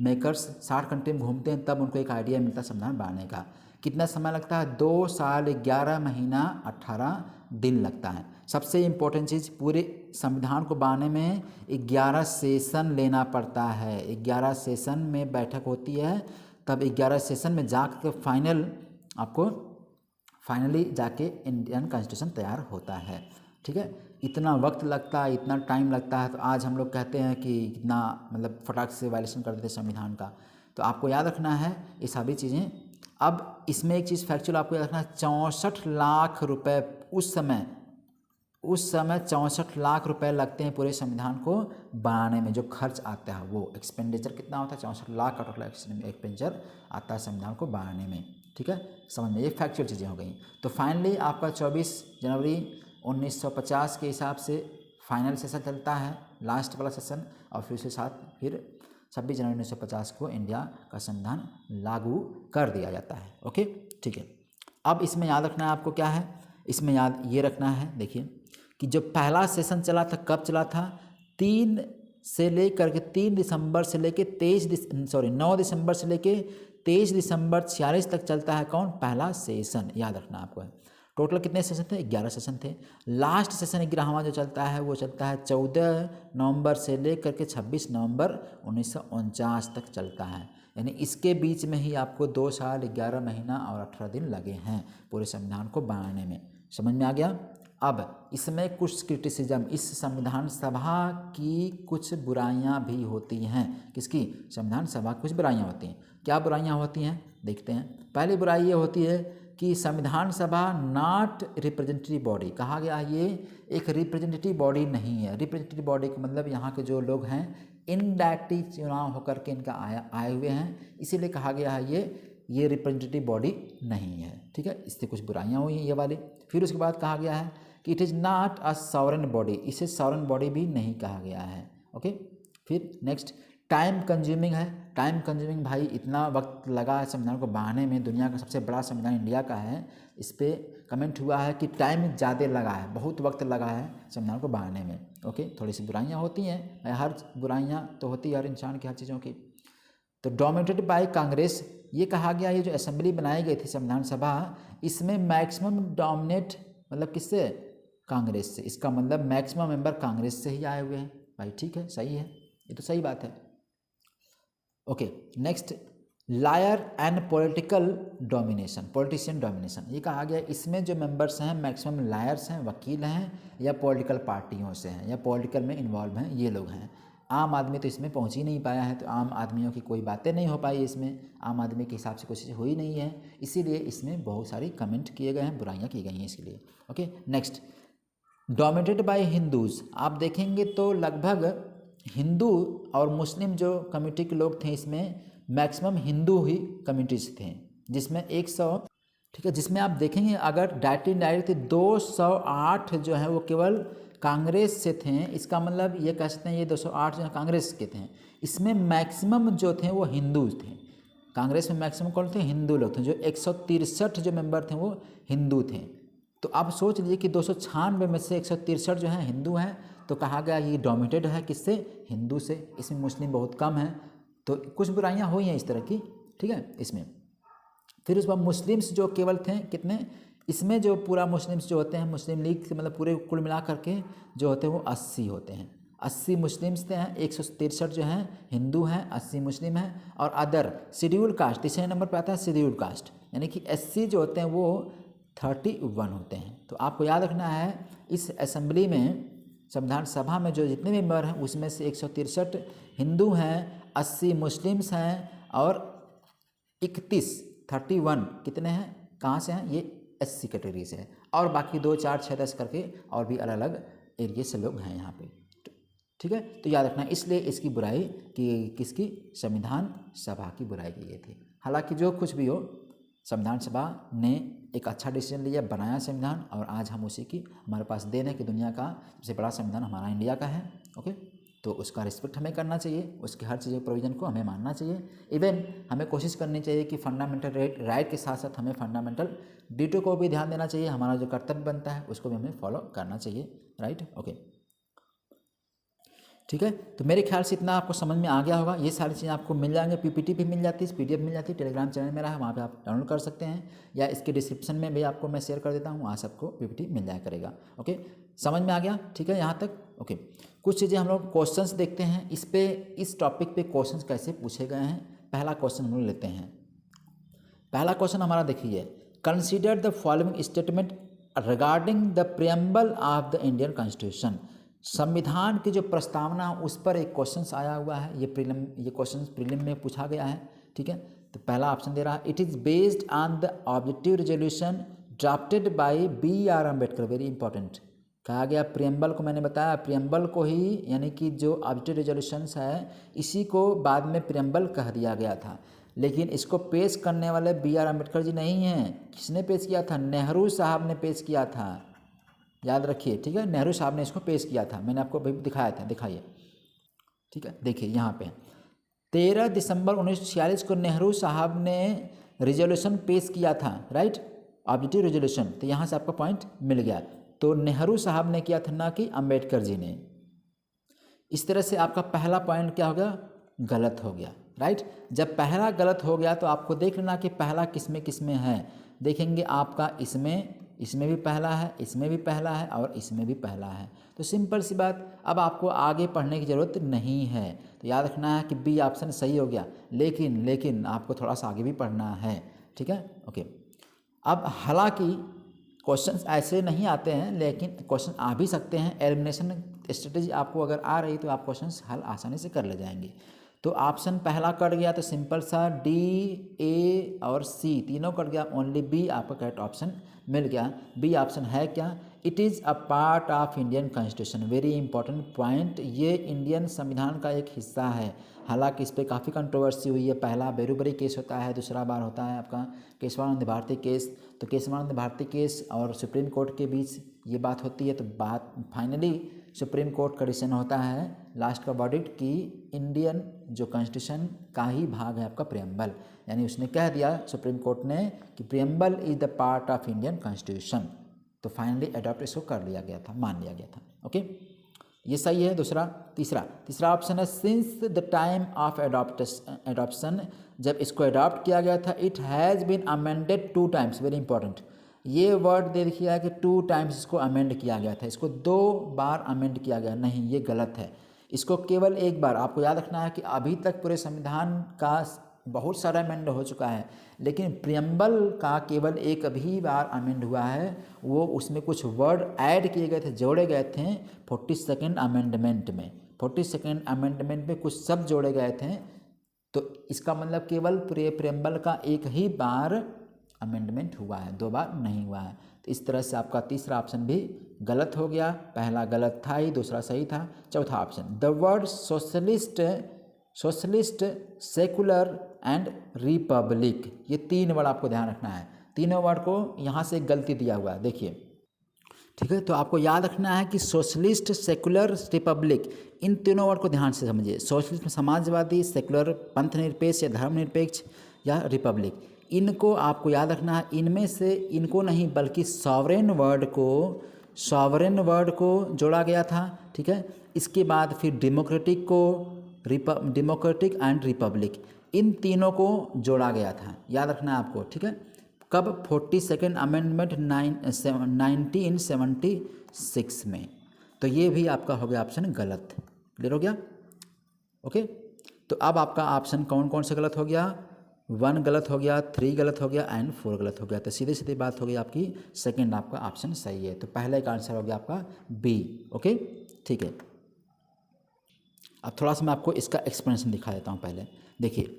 मेकर्स 60 कंट्री में घूमते हैं, तब उनको एक आइडिया मिलता है संविधान बनाने का कितना समय लगता है? 2 साल 11 महीना 18 दिन लगता है। सबसे इम्पोर्टेंट चीज़, पूरे संविधान को बनाने में 11 सेशन लेना पड़ता है। 11 सेशन में बैठक होती है, तब 11 सेशन में जाकर फाइनल आपको फाइनली जाके इंडियन कॉन्स्टिट्यूशन तैयार होता है। ठीक है, इतना वक्त लगता है, इतना टाइम लगता है, तो आज हम लोग कहते हैं कि कितना मतलब फटाक से वायलेशन कर देते संविधान का। तो आपको याद रखना है ये सभी चीज़ें। अब इसमें एक चीज़ फैक्चुअल आपको याद रखना है, 64 लाख रुपए उस समय 64 लाख रुपए लगते हैं पूरे संविधान को बनाने में। जो खर्च आता है वो एक्सपेंडिचर कितना होता है? 64 लाख का टोटल एक्सपेंडिचर आता है संविधान को बनाने में। ठीक है, समझ में, ये फैक्चुअल चीज़ें हो गई। तो फाइनली आपका 24 जनवरी 1950 के हिसाब से फाइनल सेशन चलता है, लास्ट वाला सेशन, और फिर उसके साथ फिर 26 जनवरी 1950 को इंडिया का संविधान लागू कर दिया जाता है। ओके, ठीक है। अब इसमें याद रखना है आपको क्या है, इसमें याद ये रखना है, देखिए कि जो पहला सेशन चला था, कब चला था? 3 दिसंबर से लेके 9 दिसंबर से लेके 23 दिसंबर 46 तक चलता है। कौन? पहला सेशन, याद रखना आपको है। टोटल कितने सेशन थे? 11 सेशन थे। लास्ट सेशन 11वां जो चलता है वो चलता है 14 नवंबर से लेकर के 26 नवंबर 1949 तक चलता है। यानी इसके बीच में ही आपको 2 साल 11 महीना और 18 दिन लगे हैं पूरे संविधान को बनाने में। समझ में आ गया? अब इसमें कुछ क्रिटिसिज्म, इस संविधान सभा की कुछ बुराइयां भी होती हैं। किसकी? संविधान सभा की कुछ बुराइयां होती हैं। क्या बुराइयां होती हैं देखते हैं। पहली बुराई ये होती है कि संविधान सभा नॉट रिप्रेजेंटेटिव बॉडी कहा गया है, ये एक रिप्रेजेंटेटिव बॉडी नहीं है। रिप्रेजेंटेटिव बॉडी का मतलब यहाँ के जो लोग हैं इनडायरेक्टली चुनाव होकर के इनका आए हुए हैं, इसीलिए कहा गया है ये रिप्रेजेंटेटिव बॉडी नहीं है। ठीक है, इससे कुछ बुराइयाँ हुई हैं ये वाली। फिर उसके बाद कहा गया है कि it is not a sovereign body, इसे सॉवरेन बॉडी भी नहीं कहा गया है। ओके, फिर नेक्स्ट टाइम कंज्यूमिंग है। टाइम कंज्यूमिंग भाई, इतना वक्त लगा है संविधान को बनाने में, दुनिया का सबसे बड़ा संविधान इंडिया का है, इस पर कमेंट हुआ है कि टाइम ज़्यादा लगा है, बहुत वक्त लगा है संविधान को बनाने में। ओके, थोड़ी सी बुराइयाँ होती हैं, हर बुराइयाँ तो होती है हर इंसान की, हर चीज़ों की। तो डोमिनेटेड बाय कांग्रेस, ये कहा गया ये जो असेंबली बनाई गई थी संविधान सभा, इसमें मैक्सिमम डोमिनेट मतलब किससे? कांग्रेस से। इसका मतलब मैक्सिमम मेंबर कांग्रेस से ही आए हुए हैं भाई। ठीक है, सही है, ये तो सही बात है। Okay, next lawyer and political domination, politician domination, ये कहा गया इसमें जो मेंबर्स हैं मैक्सिमम लायर्स हैं, वकील हैं, या पॉलिटिकल पार्टियों से हैं, या पॉलिटिकल में इन्वॉल्व हैं, ये लोग हैं। आम आदमी तो इसमें पहुंच ही नहीं पाया है, तो आम आदमियों की कोई बातें नहीं हो पाई इसमें, आम आदमी के हिसाब से कोई चीज़ हुई नहीं है, इसीलिए इसमें बहुत सारी कमेंट किए गए हैं, बुराइयाँ की गई हैं इसके लिए। Okay, next dominated by Hindus, आप देखेंगे तो लगभग हिंदू और मुस्लिम जो कम्युनिटी के लोग थे, इसमें मैक्सिमम हिंदू ही कम्युनिटीज़ थे, जिसमें 100, ठीक है, जिसमें आप देखेंगे अगर डायरेक्टली इनडायरेक्टली 208 जो है वो केवल कांग्रेस से थे। इसका मतलब ये कह सकते हैं ये 208 जो है कांग्रेस के थे। इसमें मैक्सिमम जो थे वो हिंदू थे। कांग्रेस में मैक्सिमम कौन थे? हिंदू लोग थे। जो 163 जो मेंबर थे वो हिंदू थे। तो आप सोच लीजिए कि 296 में से 163 जो हैं हिंदू हैं, तो कहा गया ये डोमिनेटेड है किससे? हिंदू से। इसमें मुस्लिम बहुत कम है, तो कुछ बुराइयां हुई हैं इस तरह की। ठीक है, इसमें फिर उस बाद मुस्लिम्स जो केवल थे कितने? इसमें जो पूरा मुस्लिम्स जो होते हैं, मुस्लिम लीग मतलब पूरे कुल मिला करके जो होते हैं वो 80 होते हैं। 80 मुस्लिम्स हैं, 163 जो हैं हिंदू हैं, 80 मुस्लिम हैं, और अदर शेड्यूल कास्ट तीसरे नंबर पर आता है शेड्यूल कास्ट, यानी कि SC जो होते हैं वो 31 होते हैं। तो आपको याद रखना है इस असेंबली में, संविधान सभा में जो जितने मेंबर हैं उसमें से 163 हिंदू हैं, 80 मुस्लिम्स हैं, और 31 कितने हैं? कहाँ से हैं? ये SC कैटेगरी से है, और बाकी 2 4 6 10 करके और भी अलग अलग एरिया से लोग हैं यहाँ पे। ठीक है, तो याद रखना, इसलिए इसकी बुराई की किसकी? संविधान सभा की बुराई की गई थी। हालांकि जो कुछ भी हो, संविधान सभा ने एक अच्छा डिसीजन लिया, बनाया संविधान, और आज हम उसी की हमारे पास देन है कि दुनिया का सबसे बड़ा संविधान हमारा इंडिया का है। ओके, तो उसका रिस्पेक्ट हमें करना चाहिए, उसके हर चीज़ प्रोविज़न को हमें मानना चाहिए। इवन हमें कोशिश करनी चाहिए कि फंडामेंटल राइट के साथ साथ हमें फंडामेंटल ड्यूटी को भी ध्यान देना चाहिए। हमारा जो कर्तव्य बनता है उसको भी हमें फॉलो करना चाहिए। Right, okay. ठीक है, तो मेरे ख्याल से इतना आपको समझ में आ गया होगा। ये सारी चीज़ें आपको मिल जाएंगे, पीपीटी भी मिल जाती है, पीडीएफ मिल जाती है, टेलीग्राम चैनल मेरा है, वहाँ पे आप डाउनलोड कर सकते हैं, या इसके डिस्क्रिप्शन में भी आपको मैं शेयर कर देता हूँ, वहाँ से आपको पीपीटी मिल जाया करेगा। ओके, समझ में आ गया, ठीक है यहाँ तक। ओके, कुछ चीज़ें हम लोग क्वेश्चंस देखते हैं, इस टॉपिक पे क्वेश्चंस कैसे पूछे गए हैं। पहला क्वेश्चन हम लोग लेते हैं। पहला क्वेश्चन हमारा देखिए, consider the following statement regarding the preamble of the Indian constitution. संविधान की जो प्रस्तावना उस पर एक क्वेश्चन आया हुआ है, ये क्वेश्चन प्रीलिम में पूछा गया है, ठीक है। तो पहला ऑप्शन दे रहा है, it is based on the objective resolution drafted bye B.R. Ambedkar. Very important, कहा गया प्रियम्बल को, मैंने बताया प्रियम्बल को ही, यानी कि जो ऑब्जेक्टिव रेजोल्यूशंस है इसी को बाद में प्रियम्बल कह दिया गया था। लेकिन इसको पेश करने वाले B.R. अम्बेडकर जी नहीं हैं। किसने पेश किया था? नेहरू साहब ने पेश किया था, याद रखिए, ठीक है। नेहरू साहब ने इसको पेश किया था, मैंने आपको दिखाया था, दिखाइए, ठीक है। देखिए यहाँ पे 13 दिसंबर 1946 को नेहरू साहब ने रिजोल्यूशन पेश किया था, राइट, ऑब्जेक्टिव रेजोल्यूशन। तो यहाँ से आपका पॉइंट मिल गया। तो नेहरू साहब ने किया था, ना कि अम्बेडकर जी ने। इस तरह से आपका पहला पॉइंट क्या हो गया? गलत हो गया, राइट। जब पहला गलत हो गया तो आपको देख लेना कि पहला किस में है। देखेंगे आपका इसमें भी पहला है, इसमें भी पहला है और इसमें भी पहला है। तो सिंपल सी बात, अब आपको आगे पढ़ने की ज़रूरत नहीं है। तो याद रखना है कि बी ऑप्शन सही हो गया, लेकिन आपको थोड़ा सा आगे भी पढ़ना है, ठीक है। ओके, अब हालांकि क्वेश्चंस ऐसे नहीं आते हैं, लेकिन क्वेश्चन आ भी सकते हैं। एलिमिनेशन स्ट्रेटेजी आपको अगर आ रही तो आप क्वेश्चंस हल आसानी से कर ले जाएंगे। तो ऑप्शन पहला कट गया, तो सिंपल सा डी, ए और सी तीनों कट गया, ओनली बी आपका करेक्ट ऑप्शन मिल गया। बी ऑप्शन है क्या? It is a part of Indian constitution. Very important point, ये इंडियन संविधान का एक हिस्सा है। हालांकि इस पर काफ़ी कंट्रोवर्सी हुई है। पहला बेरूबरी केस होता है, दूसरा बार होता है आपका केशवानंद भारती केस। तो केशवानंद भारती केस और सुप्रीम कोर्ट के बीच ये बात होती है, तो बात फाइनली सुप्रीम कोर्ट का डिसीजन होता है, लास्ट का वर्डिक्ट, कि इंडियन जो कॉन्स्टिट्यूशन का ही भाग है आपका प्रियम्बल। यानी उसने कह दिया सुप्रीम कोर्ट ने कि preamble is the part of Indian constitution. तो फाइनली अडॉप्ट इसको कर लिया गया था, मान लिया गया था। ओके, ये सही है। तीसरा ऑप्शन है, since the time of adoption, जब इसको अडॉप्ट किया गया था, it has been amended 2 times. Very important, ये वर्ड दे दिया है कि 2 टाइम्स इसको अमेंड किया गया था, इसको 2 बार अमेंड किया गया। नहीं, ये गलत है, इसको केवल एक बार। आपको याद रखना है कि अभी तक पूरे संविधान का बहुत सारा अमेंड हो चुका है, लेकिन प्रियम्बल का केवल एक भी बार अमेंड हुआ है। वो उसमें कुछ वर्ड ऐड किए गए थे, जोड़े गए थे 42nd अमेंडमेंट में। 42nd अमेंडमेंट में कुछ शब्द जोड़े गए थे। तो इसका मतलब केवल प्रियम्बल का एक ही बार अमेंडमेंट हुआ है, 2 बार नहीं हुआ है। तो इस तरह से आपका तीसरा ऑप्शन भी गलत हो गया। पहला गलत था ही, दूसरा सही था। चौथा option, the word socialist, secular and Republic, ये 3 वर्ड आपको ध्यान रखना है। तीनों वर्ड को यहाँ से एक गलती दिया हुआ है, देखिए, ठीक है। तो आपको याद रखना है कि सोशलिस्ट, सेकुलर, रिपब्लिक, इन तीनों वर्ड को ध्यान से समझिए। सोशलिस्ट समाजवादी, सेकुलर पंथ निरपेक्ष या धर्मनिरपेक्ष, या रिपब्लिक, इनको आपको याद रखना है। इनमें से इनको नहीं, बल्कि सॉवरेन वर्ड को जोड़ा गया था, ठीक है। इसके बाद फिर डेमोक्रेटिक एंड रिपब्लिक, इन तीनों को जोड़ा गया था, याद रखना है आपको, ठीक है। कब? 42nd अमेंडमेंट 1976 में। तो ये भी आपका हो गया ऑप्शन गलत। क्लियर हो गया? ओके, तो अब आपका ऑप्शन कौन कौन से गलत हो गया? 1 गलत हो गया, 3 गलत हो गया एंड 4 गलत हो गया। तो सीधी सीधी बात हो गई आपकी, सेकंड आपका ऑप्शन सही है। तो पहले का आंसर हो गया आपका बी। ओके, ठीक है। अब थोड़ा सा मैं आपको इसका एक्सप्लेनेशन दिखा देता हूँ। पहले देखिए,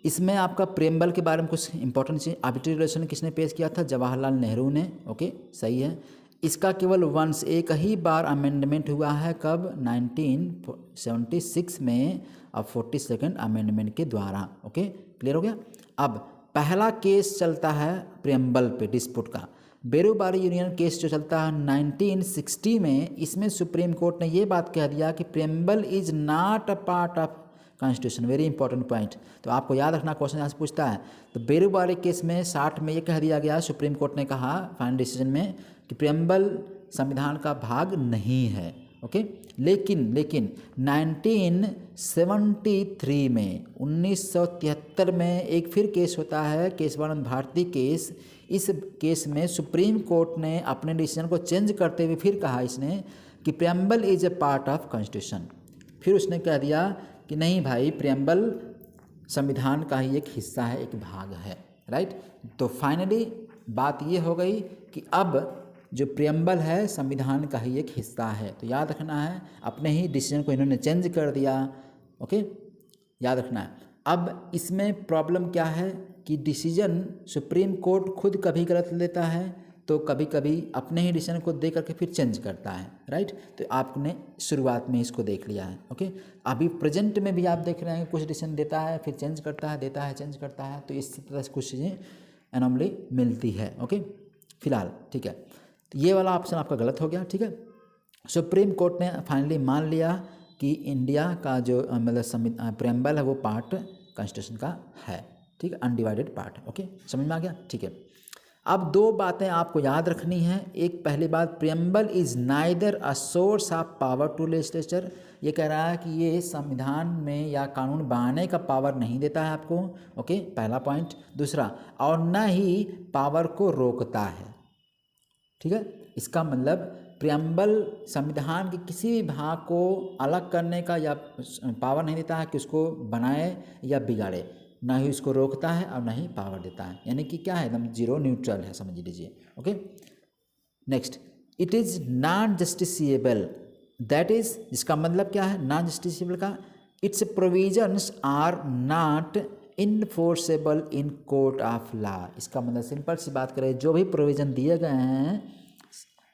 इसमें आपका प्रियम्बल के बारे में कुछ इंपॉर्टेंट चीज़, आर्बिट्रेरी रेजोल्यूशन किसने पेश किया था? जवाहरलाल नेहरू ने। ओके, सही है। इसका केवल वंस एक ही बार अमेंडमेंट हुआ है, कब? 1976 में, अब 42nd अमेंडमेंट के द्वारा। ओके, क्लियर हो गया। अब पहला केस चलता है प्रियम्बल पे, डिस्प्यूट का। बेरूबारी यूनियन केस जो चलता है 1960 में, इसमें सुप्रीम कोर्ट ने ये बात कह दिया कि preamble is not a part of constitution. Very important point. तो आपको याद रखना, क्वेश्चन यहाँ से पूछता है। तो बेरूबारी केस में 60 में ये कह दिया गया, सुप्रीम कोर्ट ने कहा फाइनल डिसीजन में, कि प्रियम्बल संविधान का भाग नहीं है। ओके। लेकिन 1973 में 1973 में एक फिर केस होता है, केशवानंद भारती केस। इस केस में सुप्रीम कोर्ट ने अपने डिसीजन को चेंज करते हुए फिर कहा इसने कि preamble is a part of constitution. फिर उसने कह दिया कि नहीं भाई, प्रेम्बल संविधान का ही एक हिस्सा है, एक भाग है, राइट। तो फाइनली बात ये हो गई कि अब जो प्रेम्बल है संविधान का ही एक हिस्सा है। तो याद रखना है, अपने ही डिसीजन को इन्होंने चेंज कर दिया, ओके, याद रखना है। अब इसमें प्रॉब्लम क्या है कि डिसीजन सुप्रीम कोर्ट खुद कभी गलत लेता है, तो कभी कभी अपने ही डिसीजन को दे करके फिर चेंज करता है, राइट। तो आपने शुरुआत में इसको देख लिया है, ओके। अभी प्रेजेंट में भी आप देख रहे हैं कुछ डिसीजन देता है, फिर चेंज करता है, देता है, चेंज करता है। तो इस तरह से कुछ चीज़ें एनॉमली मिलती है, ओके, फिलहाल, ठीक है। तो ये वाला ऑप्शन आपका गलत हो गया, ठीक है। सुप्रीम कोर्ट ने फाइनली मान लिया कि इंडिया का जो मतलब प्रेम्बल है वो पार्ट कॉन्स्टिट्यूशन का है, ठीक है, अनडिवाइडेड पार्ट, ओके, समझ में आ गया, ठीक है। अब दो बातें आपको याद रखनी है। एक पहली बात, preamble is neither a source of power to legislature. ये कह रहा है कि ये संविधान में या कानून बनाने का पावर नहीं देता है आपको, ओके, पहला पॉइंट। दूसरा, और न ही पावर को रोकता है, ठीक है। इसका मतलब प्रेम्बल संविधान के किसी भी भाग को अलग करने का या पावर नहीं देता है कि उसको बनाए या बिगाड़े, ना ही उसको रोकता है और ना ही पावर देता है। यानी कि क्या है, एकदम जीरो न्यूट्रल है, समझ लीजिए, okay. Next, it is non justiciable, that is, इसका मतलब क्या है नॉन जस्टिसिएबल का, its provisions are not enforceable in court of law. इसका मतलब सिंपल सी बात करें, जो भी प्रोविज़न दिए गए हैं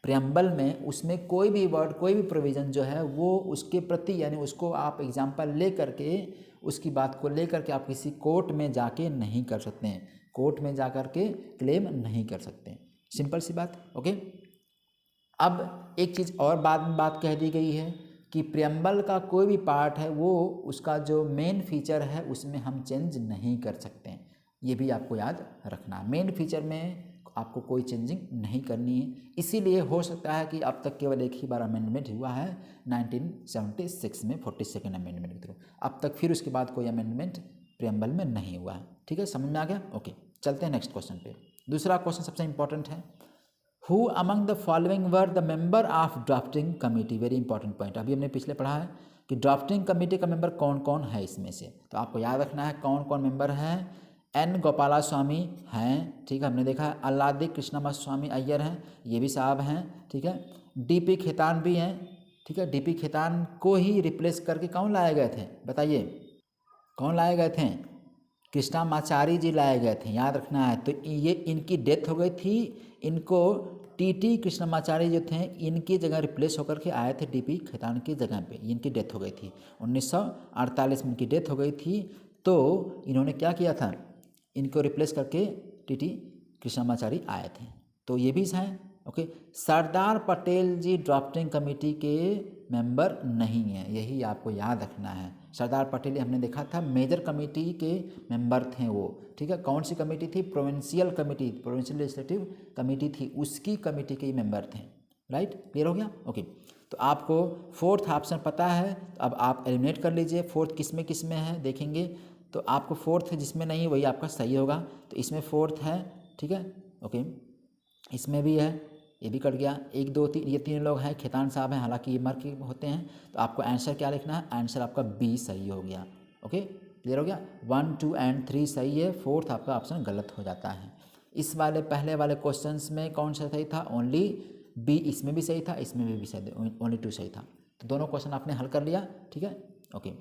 प्रेम्बल में, उसमें कोई भी वर्ड, कोई भी प्रोविज़न जो है वो उसके प्रति, यानी उसको आप एग्जाम्पल ले करके, उसकी बात को ले करके आप किसी कोर्ट में जाके नहीं कर सकते हैं, कोर्ट में जा कर के क्लेम नहीं कर सकते, सिंपल सी बात, ओके। अब एक चीज़ और बाद में बात कह दी गई है कि प्रेम्बल का कोई भी पार्ट है वो उसका जो मेन फीचर है उसमें हम चेंज नहीं कर सकते हैं। ये भी आपको याद रखना है, मेन फीचर में आपको कोई चेंजिंग नहीं करनी है। इसीलिए हो सकता है कि अब तक केवल एक ही बार अमेंडमेंट हुआ है 1976 में, 42nd अमेंडमेंट के थ्रू। अब तक फिर उसके बाद कोई अमेंडमेंट प्रेम्बल में नहीं हुआ है, ठीक है, समझ में आ गया, ओके। चलते हैं नेक्स्ट क्वेश्चन पे। दूसरा क्वेश्चन सबसे इंपॉर्टेंट है, who among the following were the member of drafting committee. Very important point, अभी हमने पिछले पढ़ा है कि ड्राफ्टिंग कमेटी का मेंबर कौन कौन है इसमें से। तो आपको याद रखना है कौन कौन मेंबर हैं। एन गोपाला स्वामी हैं, ठीक है, हमने देखा है। अल्लादी कृष्णमा स्वामी अय्यर हैं, ये भी साहब हैं, ठीक है। डीपी खेतान भी हैं, ठीक है। डीपी खेतान को ही रिप्लेस करके कौन लाए गए थे, बताइए कौन लाए गए थे, कृष्णामाचारी जी लाए गए थे, याद रखना है। तो ये इनकी डेथ हो गई थी, इनको टीटी कृष्णामाचारी जो थे इनकी जगह रिप्लेस होकर के आए थे डीपी खेतान की जगह पे, इनकी डेथ हो गई थी 1948 में, इनकी डेथ हो गई थी। तो इन्होंने क्या किया था, इनको रिप्लेस करके टीटी कृष्णामाचारी आए थे, तो ये भी हैं, ओके। सरदार पटेल जी ड्राफ्टिंग कमेटी के मेंबर नहीं हैं, यही आपको याद रखना है। सरदार पटेल हमने देखा था मेजर कमेटी के मेंबर थे वो, ठीक है। कौन सी कमेटी थी, provincial committee, provincial legislative committee थी, उसकी कमेटी के मेंबर थे, राइट, क्लियर हो गया, ओके। तो आपको फोर्थ ऑप्शन पता है, तो अब आप एलिमिनेट कर लीजिए फोर्थ किस में है, देखेंगे तो आपको फोर्थ है जिसमें नहीं वही आपका सही होगा। तो इसमें फोर्थ है, ठीक है, ओके। इसमें भी है, ये भी कट गया। 1 2 3 ये 3 लोग हैं, खेतान साहब हैं, हालांकि ये मर के होते हैं। तो आपको आंसर क्या लिखना है, आंसर आपका बी सही हो गया, ओके, क्लियर हो गया। 1 2 एंड 3 सही है, फोर्थ आपका ऑप्शन गलत हो जाता है। इस वाले पहले वाले क्वेश्चंस में कौन सा सही था, ओनली बी, इसमें भी सही था, इसमें भी सही, ओनली 2 सही था। तो दोनों क्वेश्चन आपने हल कर लिया, ठीक है, ओके,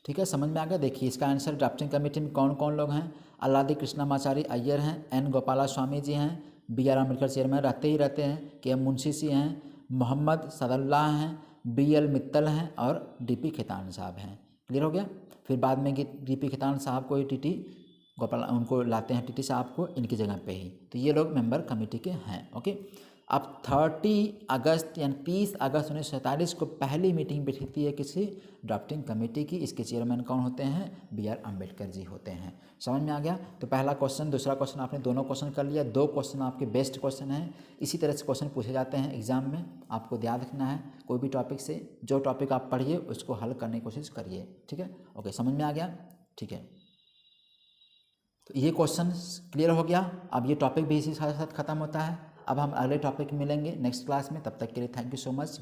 ठीक है, समझ में आ गया। देखिए इसका आंसर, ड्राफ्टिंग कमेटी में कौन कौन लोग हैं, अल्लादी कृष्णामाचारी अय्यर हैं, एन गोपाला स्वामी जी हैं, बी आर अम्बेडकर चेयरमैन रहते हैं, के एम मुंशी जी हैं, मोहम्मद सदुल्लाह हैं, बी एल मित्तल हैं और डीपी खेतान साहब हैं, क्लियर हो गया। फिर बाद में डीपी खेतान साहब को टीटी गोपाल उनको लाते हैं, टीटी साहब को इनकी जगह पे ही। तो ये लोग मेंबर कमेटी के हैं, ओके। अब 30 अगस्त यानी 30 अगस्त 1947 को पहली मीटिंग बैठी थी है किसी ड्राफ्टिंग कमेटी की। इसके चेयरमैन कौन होते हैं? B.R. अम्बेडकर जी होते हैं। समझ में आ गया? तो पहला क्वेश्चन, दूसरा क्वेश्चन आपने दोनों क्वेश्चन कर लिया। 2 क्वेश्चन आपके बेस्ट क्वेश्चन हैं। इसी तरह से क्वेश्चन पूछे जाते हैं एग्जाम में, आपको ध्यान रखना है। कोई भी टॉपिक से जो टॉपिक आप पढ़िए उसको हल करने की कोशिश करिए। ठीक है, ओके, समझ में आ गया? ठीक है, तो ये क्वेश्चन क्लियर हो गया। अब ये टॉपिक भी इसी के साथ खत्म होता है। अब हम अगले टॉपिक में मिलेंगे नेक्स्ट क्लास में। तब तक के लिए थैंक यू सो मच।